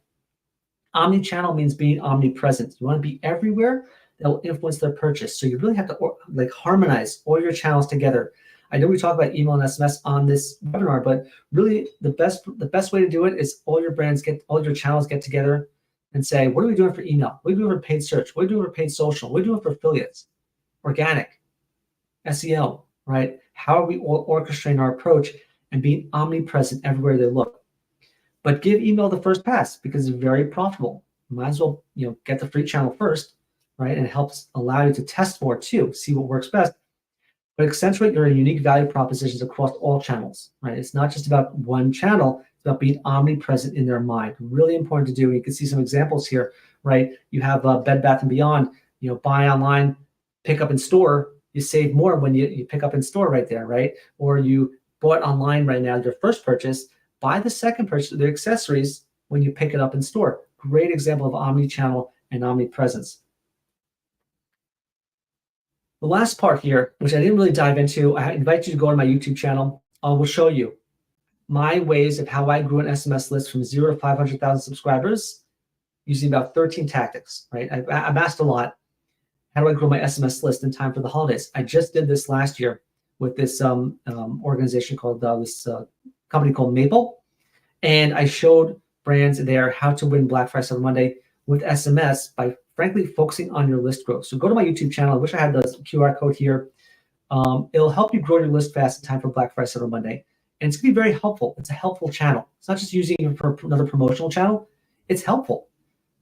Omni-channel means being omnipresent. You want to be everywhere that will influence their purchase. So you really have to harmonize all your channels together. I know we talk about email and SMS on this webinar, but really the best way to do it is all your channels get together and say, what are we doing for email? What are we doing for paid search? What are we doing for paid social? What are we doing for affiliates, organic, SEO, right? How are we all orchestrating our approach and being omnipresent everywhere they look? But give email the first pass because it's very profitable. You might as well get the free channel first, right? And it helps allow you to test more too, see what works best. But accentuate your unique value propositions across all channels, right? It's not just about one channel, it's about being omnipresent in their mind. Really important to do. You can see some examples here, right? You have Bed Bath & Beyond, buy online, pick up in store. You save more when you pick up in store right there, right? Or you bought online right now, your first purchase, buy the second purchase, the accessories, when you pick it up in store. Great example of omni-channel and omnipresence. The last part here, which I didn't really dive into, I invite you to go to my YouTube channel. I will show you my ways of how I grew an SMS list from 0 to 500,000 subscribers using about 13 tactics, right? I'm asked a lot, how do I grow my SMS list in time for the holidays? I just did this last year with this organization called, this company called Maple. And I showed brands there how to win Black Friday Cyber Monday with SMS by frankly focusing on your list growth. So go to my YouTube channel. I wish I had the QR code here. It'll help you grow your list fast in time for Black Friday Cyber Monday. And it's going to be very helpful. It's a helpful channel. It's not just using it for another promotional channel. It's helpful,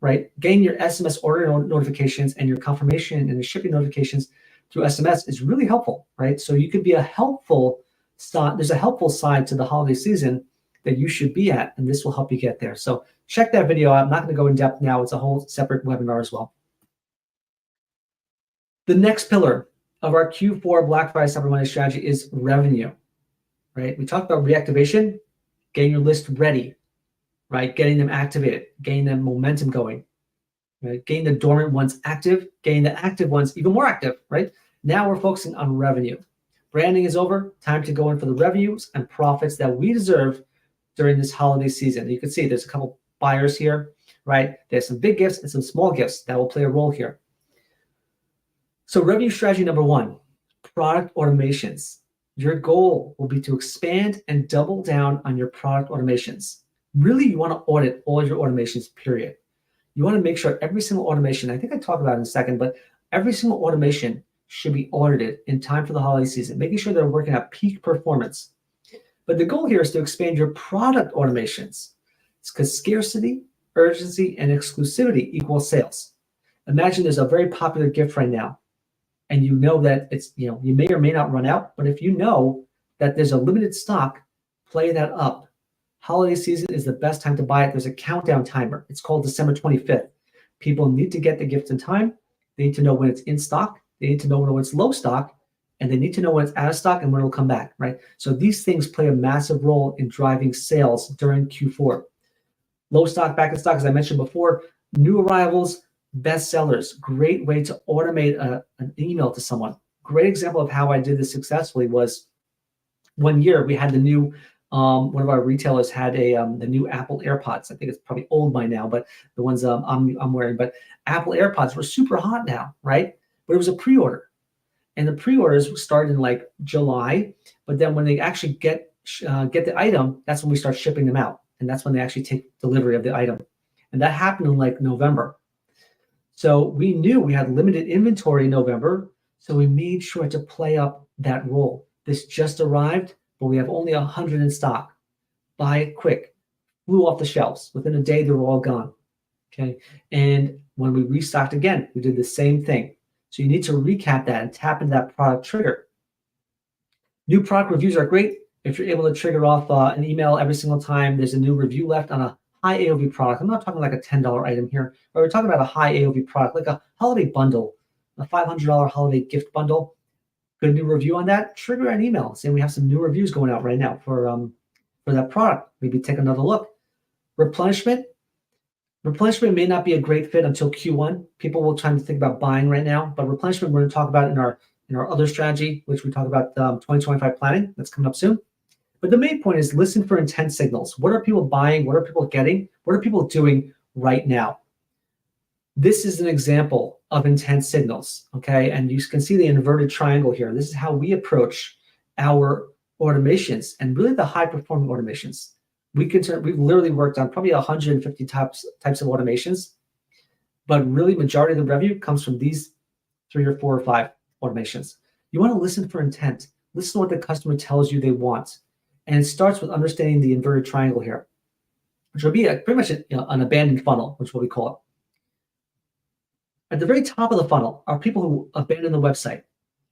right? Getting your SMS order notifications and your confirmation and the shipping notifications through SMS is really helpful, right? So you could be a helpful side. There's a helpful side to the holiday season that you should be at, and this will help you get there. So check that video out. I'm not going to go in depth now. It's a whole separate webinar as well. The next pillar of our Q4 Black Friday Cyber Monday strategy is revenue, right? We talked about reactivation, getting your list ready, right? Getting them activated, getting them momentum going, right? Getting the dormant ones active, getting the active ones even more active, right? Now we're focusing on revenue. Branding is over. Time to go in for the revenues and profits that we deserve during this holiday season. You can see there's a couple buyers here, right? There's some big gifts and some small gifts that will play a role here. So revenue strategy number 1, product automations. Your goal will be to expand and double down on your product automations. Really, you want to audit all your automations, period. You want to make sure every single automation, I think I talk about it in a second, but every single automation should be audited in time for the holiday season, making sure they're working at peak performance. But the goal here is to expand your product automations. It's because scarcity, urgency, and exclusivity equals sales. Imagine there's a very popular gift right now, and you know that it's, you may or may not run out, but if you know that there's a limited stock, play that up. Holiday season is the best time to buy it. There's a countdown timer. It's called December 25th. People need to get the gift in time. They need to know when it's in stock. They need to know when it's low stock, and they need to know when it's out of stock and when it'll come back, right? So these things play a massive role in driving sales during Q4. Low stock, back in stock, as I mentioned before, new arrivals, best sellers, great way to automate an email to someone. Great example of how I did this successfully was one year we had the new, one of our retailers had the new Apple AirPods. I think it's probably old by now, but the ones I'm wearing, but Apple AirPods were super hot now, right? But it was a pre-order. And the pre-orders started in like July, but then when they actually get the item, that's when we start shipping them out. And that's when they actually take delivery of the item. And that happened in like November. So we knew we had limited inventory in November, so we made sure to play up that role. This just arrived, but we have only 100 in stock. Buy it quick. Flew off the shelves. Within a day, they were all gone. Okay. And when we restocked again, we did the same thing. So you need to recap that and tap into that product trigger. New product reviews are great. If you're able to trigger off an email every single time there's a new review left on a high AOV product. I'm not talking like a $10 item here, but we're talking about a high AOV product, like a holiday bundle, a $500 holiday gift bundle. Good new review on that. Trigger an email saying we have some new reviews going out right now for that product. Maybe take another look. Replenishment. Replenishment may not be a great fit until Q1. People will try to think about buying right now, but replenishment we're going to talk about in our other strategy, which we talk about 2025 planning. That's coming up soon. But the main point is listen for intent signals. What are people buying? What are people getting? What are people doing right now? This is an example of intent signals, okay? And you can see the inverted triangle here. This is how we approach our automations and really the high-performing automations. We've literally worked on probably 150 types of automations, but really majority of the revenue comes from these 3 or 4 or 5 automations. You want to listen for intent. Listen to what the customer tells you they want. And it starts with understanding the inverted triangle here, which will be pretty much an abandoned funnel, which is what we call it. At the very top of the funnel are people who abandon the website.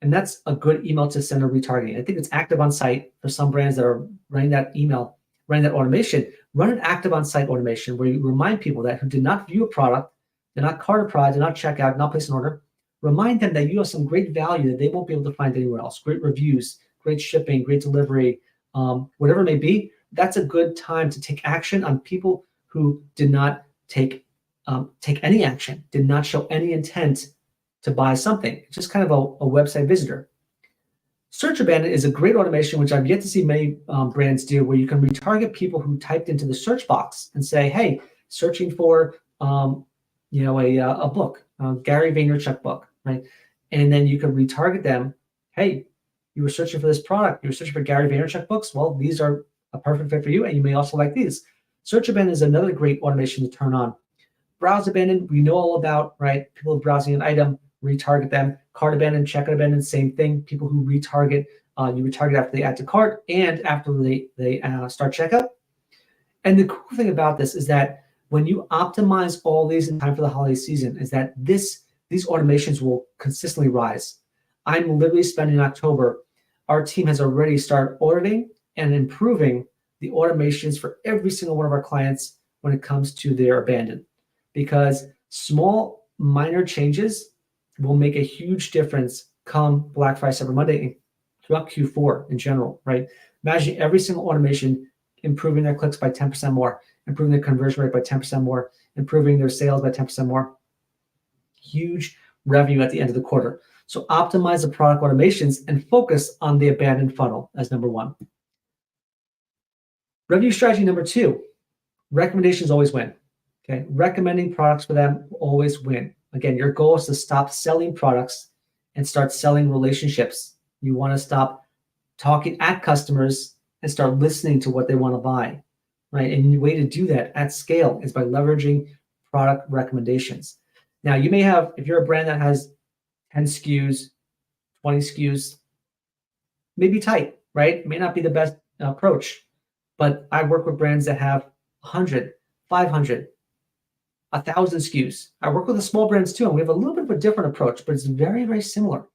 And that's a good email to send a retargeting. I think it's active on site for some brands that are running that email, running that automation. Run an active on site automation where you remind people that who did not view a product, did not cart a product, did not check out, not place an order, remind them that you have some great value that they won't be able to find anywhere else. Great reviews, great shipping, great delivery, whatever it may be. That's a good time to take action on people who did not take any action, did not show any intent to buy something. It's just kind of a website visitor. Search abandon is a great automation, which I've yet to see many brands do, where you can retarget people who typed into the search box and say, hey, searching for a book, Gary Vaynerchuk book, right? And then you can retarget them. Hey, you were searching for this product. You were searching for Gary Vaynerchuk books. Well, these are a perfect fit for you, and you may also like these. Search abandon is another great automation to turn on. Browse abandon, we know all about, right? People browsing an item, retarget them. Cart abandon, checkout abandon, same thing. People who retarget, you retarget after they add to cart and after they start checkout. And the cool thing about this is that when you optimize all these in time for the holiday season, is that these automations will consistently rise. I'm literally spending October. Our team has already started auditing and improving the automations for every single one of our clients when it comes to their abandon, because small, minor changes will make a huge difference come Black Friday, Cyber Monday, and throughout Q4 in general, right? Imagine every single automation improving their clicks by 10% more, improving their conversion rate by 10% more, improving their sales by 10% more. Huge revenue at the end of the quarter. So optimize the product automations and focus on the abandoned funnel as number 1. Revenue strategy number 2, recommendations always win. Okay, recommending products for them will always win. Again, your goal is to stop selling products and start selling relationships. You want to stop talking at customers and start listening to what they want to buy, right? And the way to do that at scale is by leveraging product recommendations. Now, you may have, if you're a brand that has 10 SKUs, 20 SKUs, maybe tight, right? It may not be the best approach, but I work with brands that have 100, 500, 1,000 SKUs. I work with the small brands too, and we have a little bit of a different approach, but it's very, very similar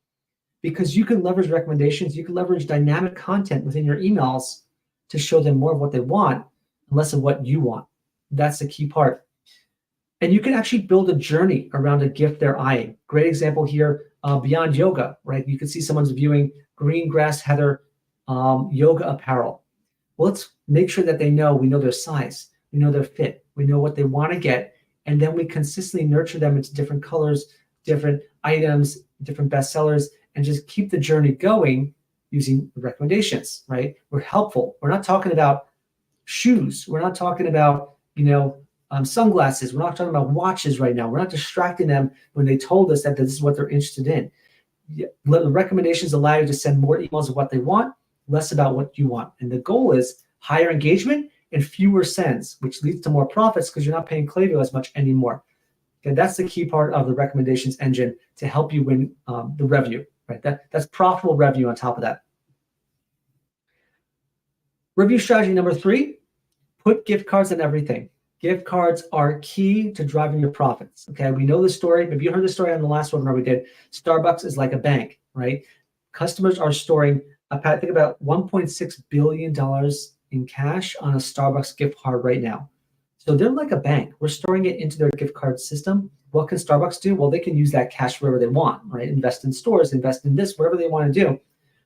because you can leverage recommendations, you can leverage dynamic content within your emails to show them more of what they want and less of what you want. That's the key part. And you can actually build a journey around a gift they're eyeing. Great example here, Beyond Yoga, right? You can see someone's viewing green grass heather yoga apparel. Well, let's make sure that we know their size, we know their fit, we know what they want to get, and then we consistently nurture them into different colors, different items, different bestsellers, and just keep the journey going using recommendations, right? We're helpful. We're not talking about shoes. We're not talking about, sunglasses. We're not talking about watches right now. We're not distracting them when they told us that this is what they're interested in. The recommendations allow you to send more emails of what they want, less about what you want. And the goal is higher engagement and fewer sends, which leads to more profits because you're not paying Klaviyo as much anymore. Okay, that's the key part of the recommendations engine to help you win the revenue, right? That's profitable revenue on top of that. Review strategy number 3, put gift cards on everything. Gift cards are key to driving your profits. Okay, we know the story. Maybe you heard the story on the last webinar we did. Starbucks is like a bank, right? Customers are storing, I think, about $1.6 billion in cash on a Starbucks gift card right now. So they're like a bank. We're storing it into their gift card system. What can Starbucks do? Well, they can use that cash wherever they want, right? Invest in stores, invest in this, whatever they want to do.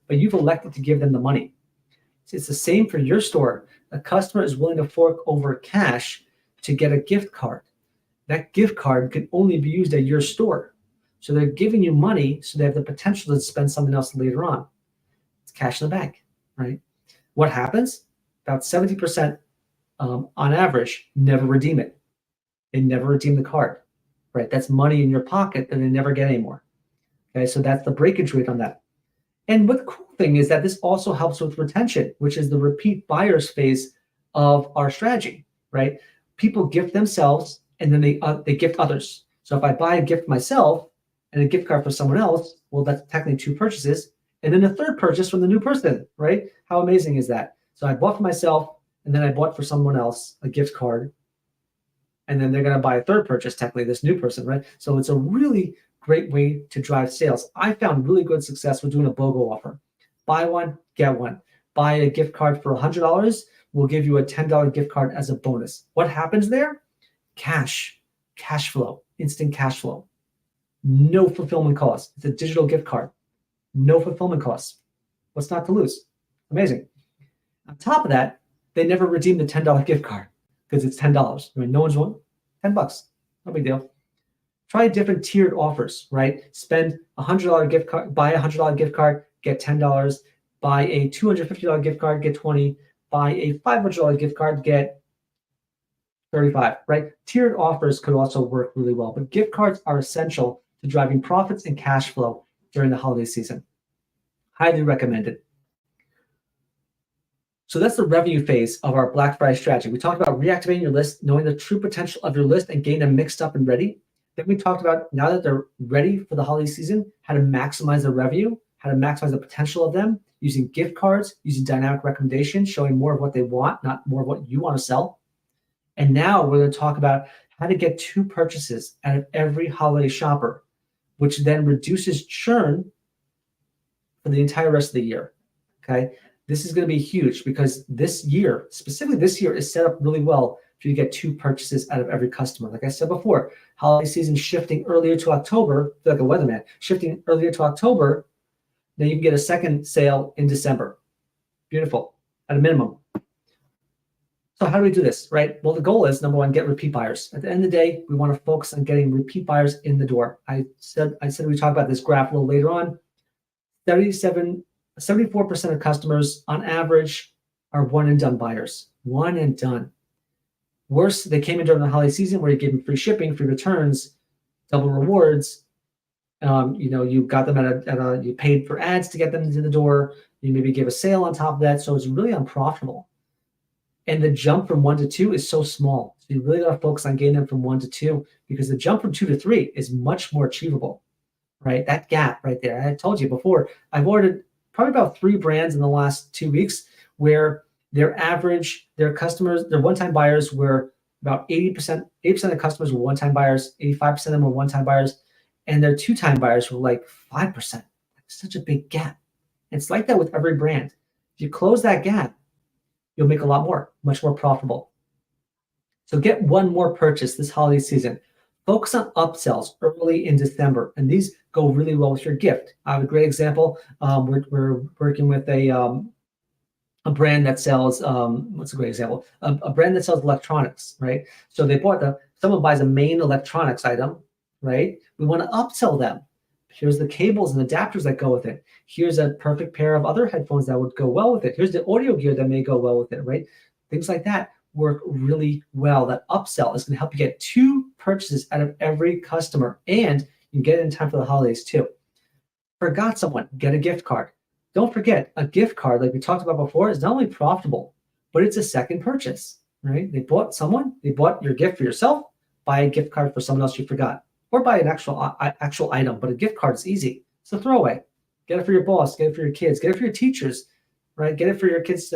But you've elected to give them the money. It's the same for your store. A customer is willing to fork over cash to get a gift card. That gift card can only be used at your store. So they're giving you money so they have the potential to spend something else later on. It's cash in the bank, right? What happens? About 70% on average never redeem it. They never redeem the card, right? That's money in your pocket that they never get anymore. Okay, so that's the breakage rate on that. And what the cool thing is that this also helps with retention, which is the repeat buyers phase of our strategy, right? People gift themselves and then they gift others. So if I buy a gift myself and a gift card for someone else, well, that's technically 2 purchases. And then a third purchase from the new person, right? How amazing is that? So I bought for myself and then I bought for someone else a gift card. And then they're going to buy a third purchase, technically, this new person, right? So it's a really great way to drive sales. I found really good success with doing a BOGO offer. Buy one, get one. Buy a gift card for $100. We'll give you a $10 gift card as a bonus. What happens there? Cash flow, instant cash flow. No fulfillment costs. It's a digital gift card. No fulfillment costs. What's not to lose? Amazing. On top of that, they never redeem the $10 gift card because it's $10. I mean, no one's won. $10. No big deal. Try different tiered offers, right? Spend a $100 gift card, buy a $100 gift card, get $10. Buy a $250 gift card, get $20. Buy a $500 gift card, get $35, right? Tiered offers could also work really well, but gift cards are essential to driving profits and cash flow during the holiday season. Highly recommended. So that's the revenue phase of our Black Friday strategy. We talked about reactivating your list, knowing the true potential of your list and getting them mixed up and ready. Then we talked about, now that they're ready for the holiday season, how to maximize their revenue, how to maximize the potential of them using gift cards, using dynamic recommendations, showing more of what they want, not more of what you want to sell. And now we're going to talk about how to get 2 purchases out of every holiday shopper, which then reduces churn for the entire rest of the year, okay? This is going to be huge because this year, specifically this year, is set up really well for you to get 2 purchases out of every customer. Like I said before, holiday season shifting earlier to October, I feel like a weatherman, shifting earlier to October, then you can get a second sale in December. Beautiful, at a minimum. So how do we do this, right? Well, the goal is, number 1, get repeat buyers. At the end of the day, we want to focus on getting repeat buyers in the door. I said we talk about this graph a little later on. 74% of customers on average are one and done buyers. One and done. Worse, they came in during the holiday season where you gave them free shipping, free returns, double rewards. You got them you paid for ads to get them into the door. You maybe give a sale on top of that. So it's really unprofitable. And the jump from 1 to 2 is so small. So you really got to focus on getting them from 1 to 2, because the jump from 2 to 3 is much more achievable, right? That gap right there. I told you before, I've ordered probably about 3 brands in the last 2 weeks where their customers, their one-time buyers were about 80% of customers were one-time buyers, 85% of them were one-time buyers, and their 2-time buyers were like 5%. Such a big gap. It's like that with every brand. If you close that gap, you'll make a lot more, much more profitable. So get one more purchase this holiday season. Focus on upsells early in December, and these go really well with your gift. I have a great example. We're working with a brand that sells, what's a great example? A brand that sells electronics, right? So they someone buys a main electronics item, right? We want to upsell them. Here's the cables and adapters that go with it. Here's a perfect pair of other headphones that would go well with it. Here's the audio gear that may go well with it, right? Things like that work really well. That upsell is going to help you get 2 purchases out of every customer, and you can get it in time for the holidays too. Forgot someone, get a gift card. Don't forget, a gift card, like we talked about before, is not only profitable, but it's a second purchase, right? They bought your gift for yourself, buy a gift card for someone else you forgot, or buy an actual item. But a gift card is easy. It's a throwaway. Get it for your boss, get it for your kids, get it for your teachers, right? Get it for your kids'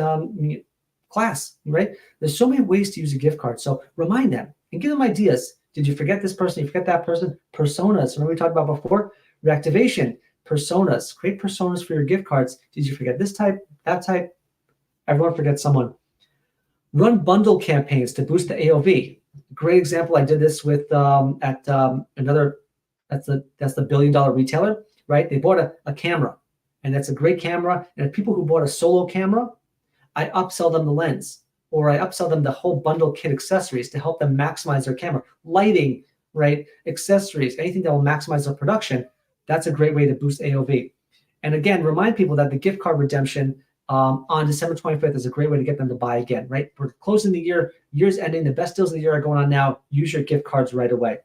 class, right? There's so many ways to use a gift card. So remind them and give them ideas. Did you forget this person? You forget that person? Personas. Remember we talked about before? Reactivation. Personas. Create personas for your gift cards. Did you forget this type, that type? Everyone forgets someone. Run bundle campaigns to boost the AOV. Great example. I did this with that's the $1 billion retailer, right? They bought a camera, and that's a great camera. And if people who bought a solo camera, I upsell them the lens, or I upsell them the whole bundle kit accessories to help them maximize their camera, lighting, right? Accessories, anything that will maximize their production. That's a great way to boost AOV. And again, remind people that the gift card redemption on December 25th is a great way to get them to buy again, right? We're closing the year, year's ending, the best deals of the year are going on now. Use your gift cards right away.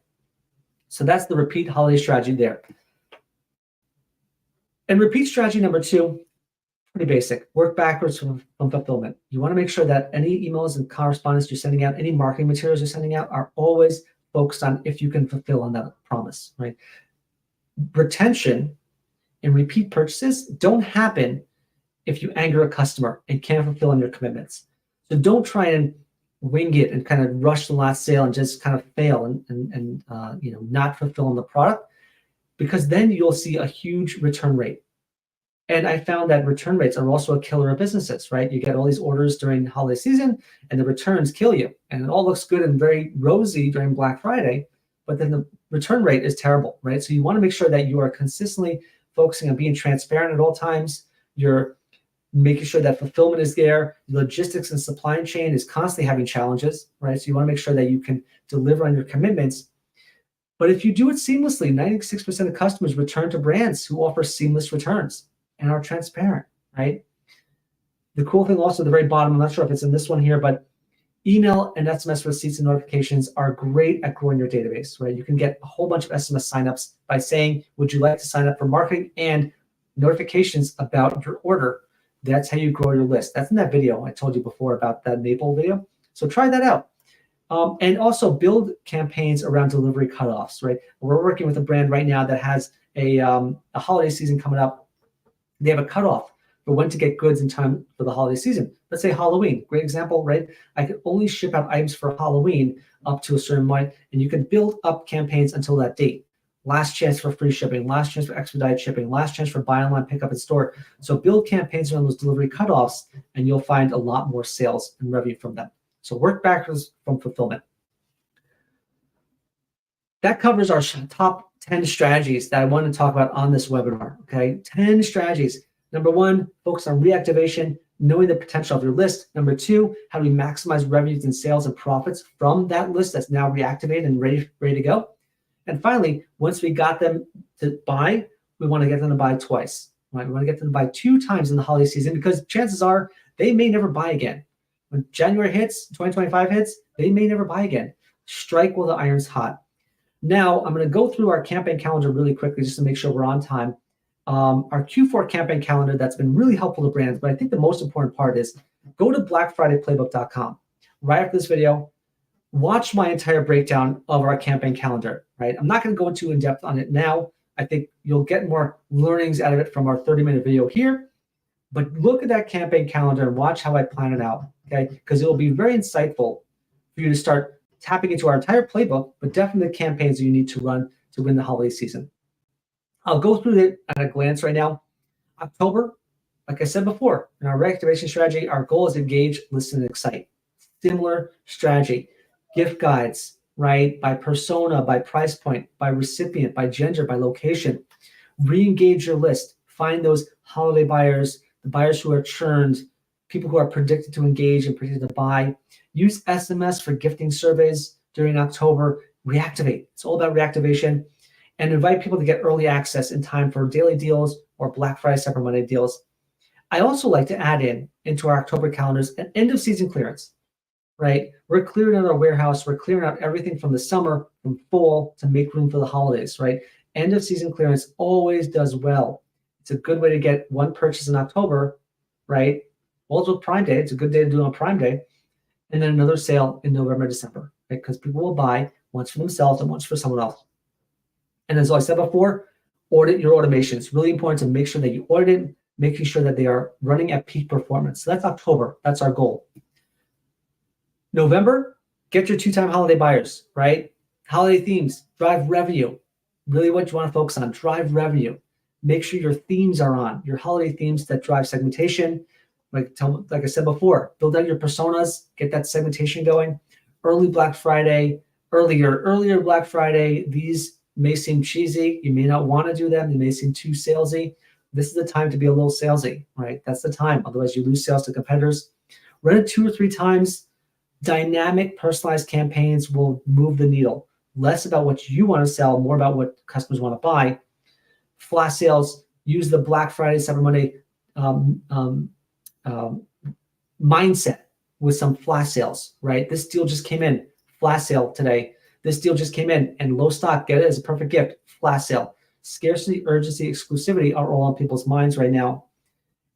So that's the repeat holiday strategy there. And repeat strategy number 2, pretty basic. Work backwards from fulfillment. You want to make sure that any emails and correspondence you're sending out, any marketing materials you're sending out are always focused on if you can fulfill on that promise, right? Retention and repeat purchases don't happen if you anger a customer and can't fulfill on your commitments. So don't try and wing it and kind of rush the last sale and just kind of fail and not fulfill on the product, because then you'll see a huge return rate. And I found that return rates are also a killer of businesses, right? You get all these orders during the holiday season and the returns kill you. And it all looks good and very rosy during Black Friday, but then the return rate is terrible, right? So you want to make sure that you are consistently focusing on being transparent at all times. You're making sure that fulfillment is there. Logistics and supply chain is constantly having challenges, right? So you want to make sure that you can deliver on your commitments. But if you do it seamlessly, 96% of customers return to brands who offer seamless returns and are transparent, right? The cool thing also at the very bottom, I'm not sure if it's in this one here, but email and SMS receipts and notifications are great at growing your database, right? You can get a whole bunch of SMS signups by saying, would you like to sign up for marketing and notifications about your order? That's how you grow your list. That's in that video I told you before about that Maple video. So try that out. And also build campaigns around delivery cutoffs, right? We're working with a brand right now that has a holiday season coming up. They have a cutoff for when to get goods in time for the holiday season. Let's say Halloween, great example, right? I can only ship out items for Halloween up to a certain point, and you can build up campaigns until that date. Last chance for free shipping, last chance for expedited shipping, last chance for buy online, pick up in store. So build campaigns around those delivery cutoffs, and you'll find a lot more sales and revenue from them. So work backwards from fulfillment. That covers our top 10 strategies that I want to talk about on this webinar, okay? 10 strategies. Number 1, focus on reactivation, knowing the potential of your list. Number 2, how do we maximize revenues and sales and profits from that list that's now reactivated and ready to go? And finally, once we got them to buy, we want to get them to buy twice, right? We want to get them to buy 2 times in the holiday season, because chances are they may never buy again. When January hits, 2025 hits, they may never buy again. Strike while the iron's hot. Now, I'm going to go through our campaign calendar really quickly just to make sure we're on time. Our Q4 campaign calendar, that's been really helpful to brands, but I think the most important part is go to blackfridayplaybook.com. Right after this video, watch my entire breakdown of our campaign calendar, right? I'm not going to go into in depth on it now. I think you'll get more learnings out of it from our 30-minute video here, but look at that campaign calendar and watch how I plan it out, okay? Because it will be very insightful for you to start tapping into our entire playbook, but definitely the campaigns that you need to run to win the holiday season. I'll go through it at a glance right now. October, like I said before, in our reactivation strategy, our goal is engage, listen, and excite. Similar strategy. Gift guides, right? By persona, by price point, by recipient, by gender, by location. Re-engage your list. Find those holiday buyers, the buyers who are churned, people who are predicted to engage and predicted to buy. Use SMS for gifting surveys during October. Reactivate. It's all about reactivation. And invite people to get early access in time for daily deals or Black Friday, Cyber Monday deals. I also like to add into our October calendars an end of season clearance, right? We're clearing out our warehouse. We're clearing out everything from the summer, from fall, to make room for the holidays, right? End of season clearance always does well. It's a good way to get one purchase in October, right? Also Prime Day, it's a good day to do it on Prime Day. And then another sale in November, December, right? Because people will buy once for themselves and once for someone else. And as I said before, audit your automation. It's really important to make sure that you audit it, making sure that they are running at peak performance. So that's October. That's our goal. November, get your two-time holiday buyers, right? Holiday themes, drive revenue. Really what you want to focus on, drive revenue. Make sure your themes are on, your holiday themes that drive segmentation. Like I said before, build out your personas, get that segmentation going. Early Black Friday, earlier Black Friday, these may seem cheesy. You may not want to do them. They may seem too salesy. This is the time to be a little salesy, right? That's the time. Otherwise, you lose sales to competitors. Run it 2 or 3 times. Dynamic, personalized campaigns will move the needle. Less about what you want to sell, more about what customers want to buy. Flash sales, use the Black Friday, Cyber Monday mindset with some flash sales, right? This deal just came in. Flash sale today. This deal just came in and low stock, get it as a perfect gift, flash sale. Scarcity, urgency, exclusivity are all on people's minds right now.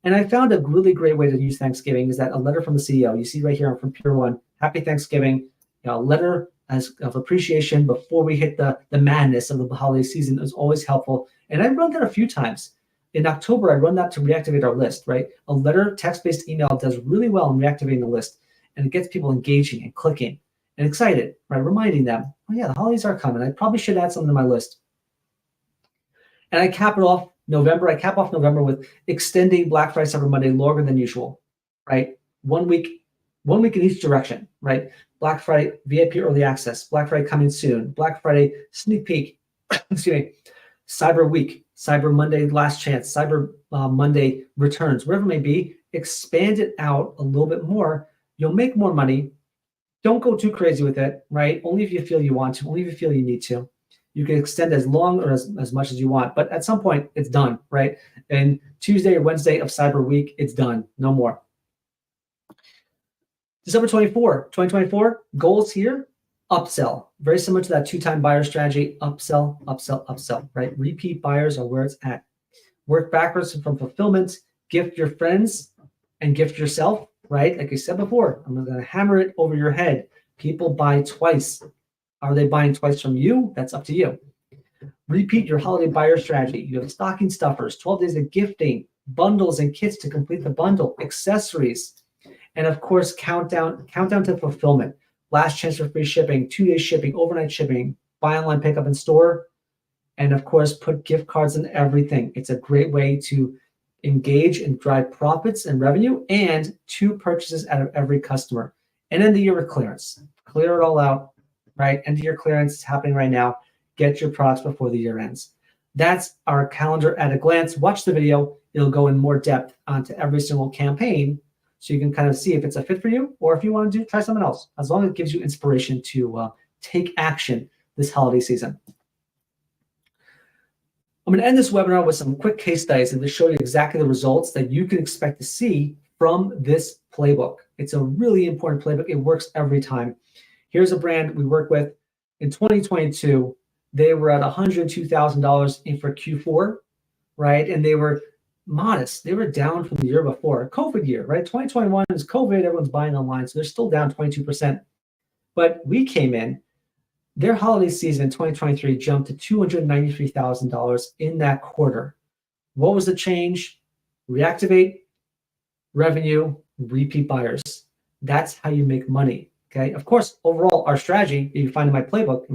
And I found a really great way to use Thanksgiving is that a letter from the CEO. You see right here, I'm from Pure One. Happy Thanksgiving. A letter of appreciation before we hit the madness of the holiday season is always helpful. And I run that a few times. In October, I run that to reactivate our list, right? A letter, text-based email does really well in reactivating the list. And it gets people engaging and clicking and excited, right? Reminding them, oh yeah, the holidays are coming. I probably should add something to my list. And I cap off November with extending Black Friday, Cyber Monday longer than usual, right? 1 week in each direction, right? Black Friday VIP early access, Black Friday coming soon, Black Friday sneak peek, excuse me, Cyber Week, Cyber Monday last chance, Cyber Monday returns, whatever it may be. Expand it out a little bit more. You'll make more money. Don't go too crazy with it, right? Only if you feel you want to, only if you feel you need to. You can extend as long or as much as you want, but at some point it's done, right? And Tuesday or Wednesday of Cyber Week, it's done, no more. December 2024, goals here, upsell. Very similar to that 2-time buyer strategy, upsell, upsell, upsell, right? Repeat buyers are where it's at. Work backwards from fulfillment, gift your friends and gift yourself, right? Like I said before, I'm gonna hammer it over your head. People buy twice. Are they buying twice from you? That's up to you. Repeat your holiday buyer strategy. You have stocking stuffers, 12 days of gifting, bundles and kits to complete the bundle, accessories, and of course, countdown to fulfillment. Last chance for free shipping, 2-day shipping, overnight shipping, buy online, pick up in store, and of course, put gift cards in everything. It's a great way to engage and drive profits and revenue, and 2 purchases out of every customer. And end the year with clearance. Clear it all out. Right, end of year clearance is happening right now. Get your products before the year ends. That's our calendar at a glance. Watch the video. It'll go in more depth onto every single campaign so you can kind of see if it's a fit for you or if you want to try something else, as long as it gives you inspiration to take action this holiday season. I'm going to end this webinar with some quick case studies and to show you exactly the results that you can expect to see from this playbook. It's a really important playbook. It works every time. Here's a brand we work with. In 2022, they were at $102,000 in for Q4, right? And they were modest. They were down from the year before, COVID year, right? 2021 is COVID. Everyone's buying online, so they're still down 22%. But we came in, their holiday season in 2023 jumped to $293,000 in that quarter. What was the change? Reactivate, revenue, repeat buyers. That's how you make money. Okay. Of course, overall, our strategy you find in my playbook, in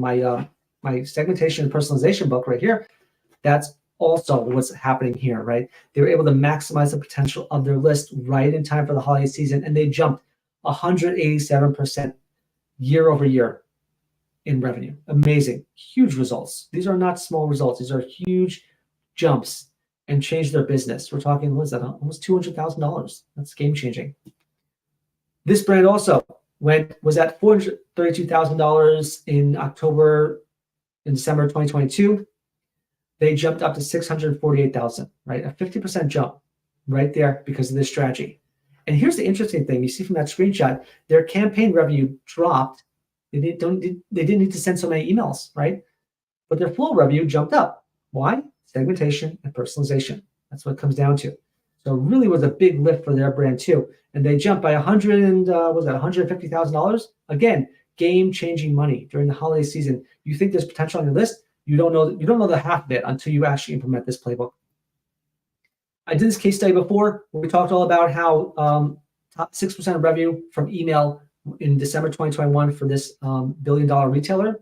my segmentation and personalization book right here, that's also what's happening here, right? They were able to maximize the potential of their list right in time for the holiday season, and they jumped 187% year over year in revenue. Amazing, huge results. These are not small results. These are huge jumps and changed their business. We're talking, what is that, almost $200,000. That's game changing. This brand also was at $432,000 in December 2022. They jumped up to $648,000, right? A 50% jump right there because of this strategy. And here's the interesting thing. You see from that screenshot, their campaign revenue dropped. They didn't need to send so many emails, right? But their flow revenue jumped up. Why? Segmentation and personalization. That's what it comes down to. So it really was a big lift for their brand too. And they jumped by $150,000. Again, game-changing money during the holiday season. You think there's potential on your list? You don't know the half of it until you actually implement this playbook. I did this case study before where we talked all about how top 6% of revenue from email in December 2021 for this billion-dollar retailer.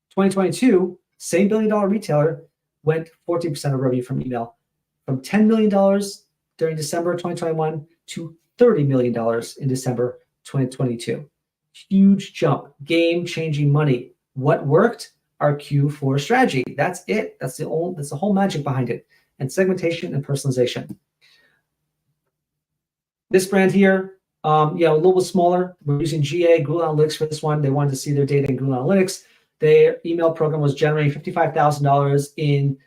2022, same billion-dollar retailer went 14% of revenue from email, from $10 million during December 2021 to $30 million in December 2022. Huge jump, game-changing money. What worked? Our Q4 strategy. That's it. That's the whole magic behind it. And segmentation and personalization. This brand here, a little bit smaller. We're using GA, Google Analytics for this one. They wanted to see their data in Google Analytics. Their email program was generating $55,000 in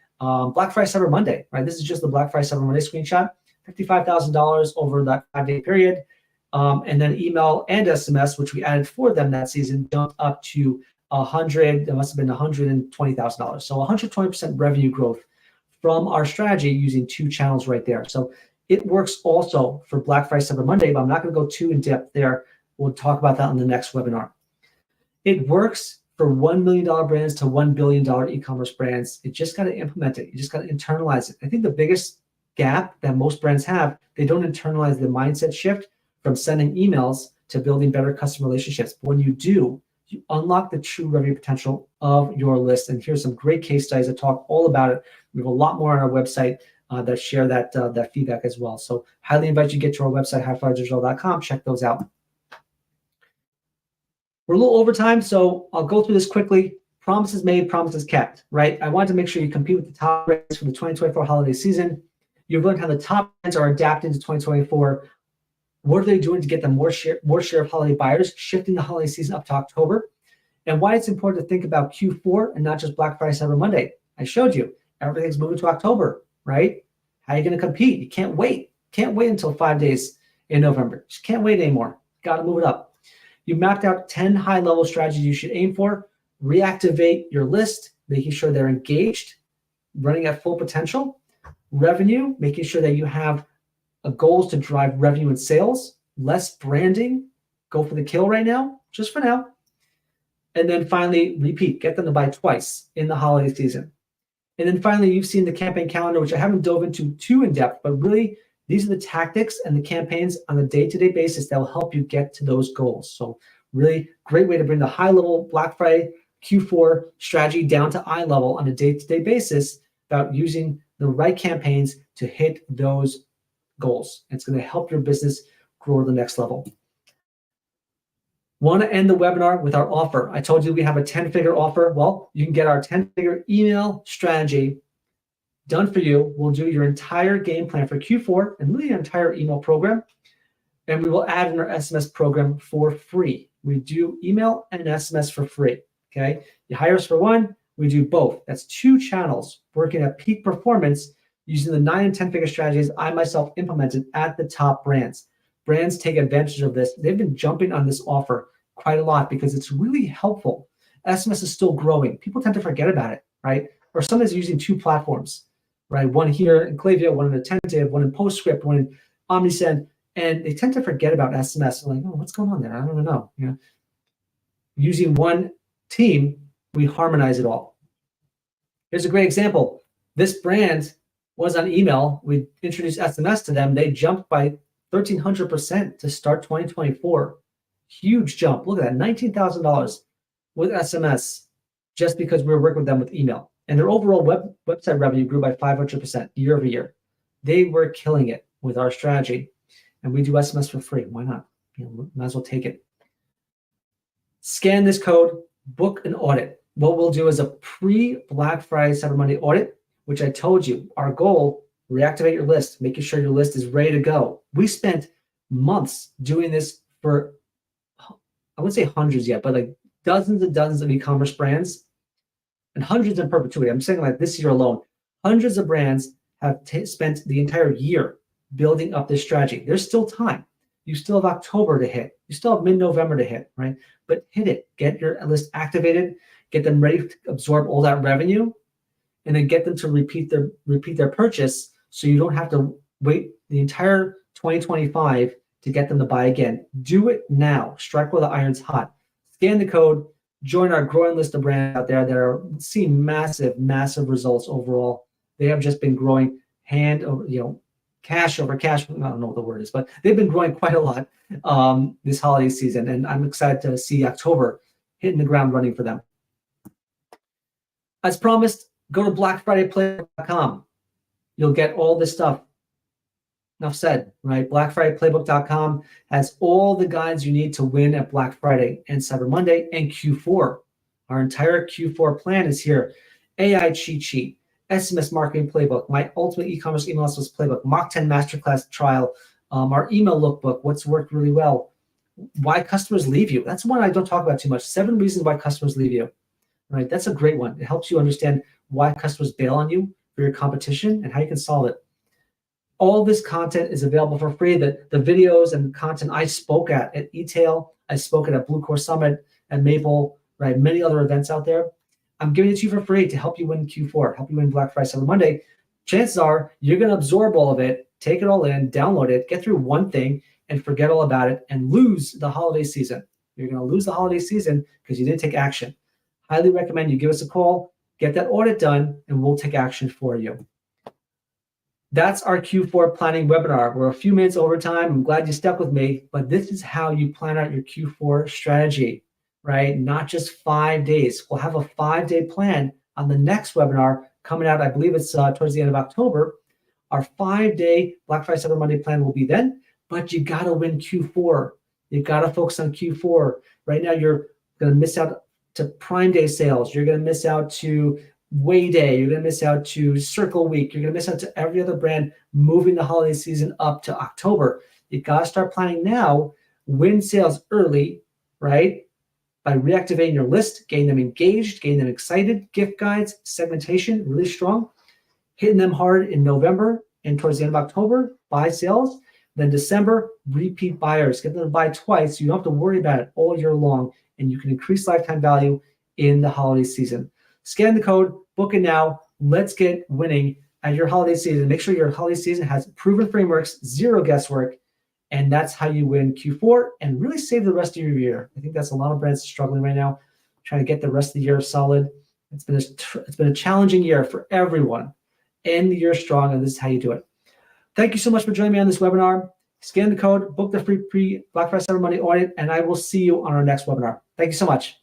Black Friday, Cyber Monday, right? This is just the Black Friday, Cyber Monday screenshot. $55,000 over that 5-day period. And then email and SMS, which we added for them that season, jumped up to it must have been $120,000. So 120% revenue growth from our strategy using 2 channels right there. So it works also for Black Friday, Cyber Monday, but I'm not going to go too in depth there. We'll talk about that in the next webinar. It works for $1 million brands to $1 billion e-commerce brands. You just got to implement it. You just got to internalize it. I think the biggest gap that most brands have, they don't internalize the mindset shift from sending emails to building better customer relationships. But when you do, you unlock the true revenue potential of your list. And here's some great case studies that talk all about it. We have a lot more on our website that share that feedback as well. So highly invite you to get to our website, highflyerdigital.com. Check those out. We're a little over time, so I'll go through this quickly. Promises made, promises kept, right? I wanted to make sure you compete with the top brands for the 2024 holiday season. You've learned how the top brands are adapting to 2024. What are they doing to get them more share of holiday buyers, shifting the holiday season up to October? And why it's important to think about Q4 and not just Black Friday, Cyber Monday. I showed you, everything's moving to October, right? How are you going to compete? You can't wait. Can't wait until 5 days in November. Just can't wait anymore. Got to move it up. You mapped out 10 high-level strategies you should aim for. Reactivate your list, making sure they're engaged, running at full potential. Revenue, making sure that you have goals to drive revenue and sales. Less branding. Go for the kill right now, just for now. And then finally, repeat. Get them to buy twice in the holiday season. And then finally, you've seen the campaign calendar, which I haven't dove into too in depth, but really, these are the tactics and the campaigns on a day-to-day basis that will help you get to those goals. So really great way to bring the high-level Black Friday Q4 strategy down to eye level on a day-to-day basis about using the right campaigns to hit those goals. It's going to help your business grow to the next level. Want to end the webinar with our offer. I told you we have a 10-figure offer. Well, you can get our 10-figure email strategy done for you. We'll do your entire game plan for Q4 and really your entire email program. And we will add in our SMS program for free. We do email and SMS for free. Okay. You hire us for one, we do both. That's 2 channels working at peak performance using the 9 and 10-figure strategies I myself implemented at the top brands. brands take advantage of this. They've been jumping on this offer quite a lot because it's really helpful. SMS is still growing. People tend to forget about it, right? Or somebody's using two platforms, right? One here in Klaviyo, one in Attentive, one in PostScript, one in Omnisend, and they tend to forget about SMS. They're like, oh, what's going on there? I don't even know. You know, using one team, we harmonize it all. Here's a great example. This brand was on email. We introduced SMS to them. They jumped by 1,300% to start 2024. Huge jump. Look at that, $19,000 with SMS just because we were working with them with email. And their overall website revenue grew by 500% year over year. They were killing it with our strategy. And we do SMS for free. Why not? You know, might as well take it. Scan this code, book an audit. What we'll do is a pre-Black Friday, Cyber Monday audit, which I told you, our goal, reactivate your list, making sure your list is ready to go. We spent months doing this for, I wouldn't say hundreds yet, but like dozens and dozens of e-commerce brands and hundreds in perpetuity. I'm saying like this year alone, hundreds of brands have spent the entire year building up this strategy. There's still time. You still have October to hit. You still have mid-November to hit, right? But hit it. Get your list activated. Get them ready to absorb all that revenue, and then get them to repeat their purchase, so you don't have to wait the entire 2025 to get them to buy again. Do it now. Strike while the iron's hot. Scan the code. Join our growing list of brands out there that are seeing massive, massive results overall. They have just been growing hand over, cash over cash. I don't know what the word is, but they've been growing quite a lot this holiday season, and I'm excited to see October hitting the ground running for them. As promised, go to blackfridayplaybook.com. You'll get all this stuff. Enough said, right? blackfridayplaybook.com has all the guides you need to win at Black Friday and Cyber Monday and Q4. Our entire Q4 plan is here. AI cheat sheet, SMS marketing playbook, my ultimate e-commerce email list playbook, Mach 10 Masterclass trial, our email lookbook, what's worked really well, why customers leave you. That's one I don't talk about too much. 7 reasons why customers leave you. Right? That's a great one. It helps you understand why customers bail on you for your competition and how you can solve it. All this content is available for free. The videos and content I spoke at eTail, I spoke at Blue Core Summit, and Maple, right? Many other events out there. I'm giving it to you for free to help you win Q4, help you win Black Friday, Cyber Monday. Chances are you're going to absorb all of it, take it all in, download it, get through one thing, and forget all about it and lose the holiday season. You're going to lose the holiday season because you didn't take action. Highly recommend you give us a call, get that audit done, and we'll take action for you. That's our Q4 planning webinar. We're a few minutes over time. I'm glad you stuck with me, but this is how you plan out your Q4 strategy, right? Not just 5 days. We'll have a 5-day plan on the next webinar coming out. I believe it's towards the end of October. Our 5-day Black Friday Cyber Monday plan will be then, but you got to win Q4. You got to focus on Q4. Right now, you're going to miss out to Prime Day sales. You're going to miss out to Way Day. You're going to miss out to Circle Week. You're going to miss out to every other brand moving the holiday season up to October. You got to start planning now. Win sales early, right? By reactivating your list, getting them engaged, getting them excited. Gift guides, segmentation, really strong. Hitting them hard in November and towards the end of October, buy sales. Then December, repeat buyers. Get them to buy twice. So you don't have to worry about it all year long, and you can increase lifetime value in the holiday season. Scan the code, book it now. Let's get winning at your holiday season. Make sure your holiday season has proven frameworks, zero guesswork, and that's how you win Q4 and really save the rest of your year. I think that's a lot of brands struggling right now, trying to get the rest of the year solid. It's been a challenging year for everyone. End the year strong, and this is how you do it. Thank you so much for joining me on this webinar. Scan the code, book the free Black Friday Cyber Monday audit, and I will see you on our next webinar. Thank you so much.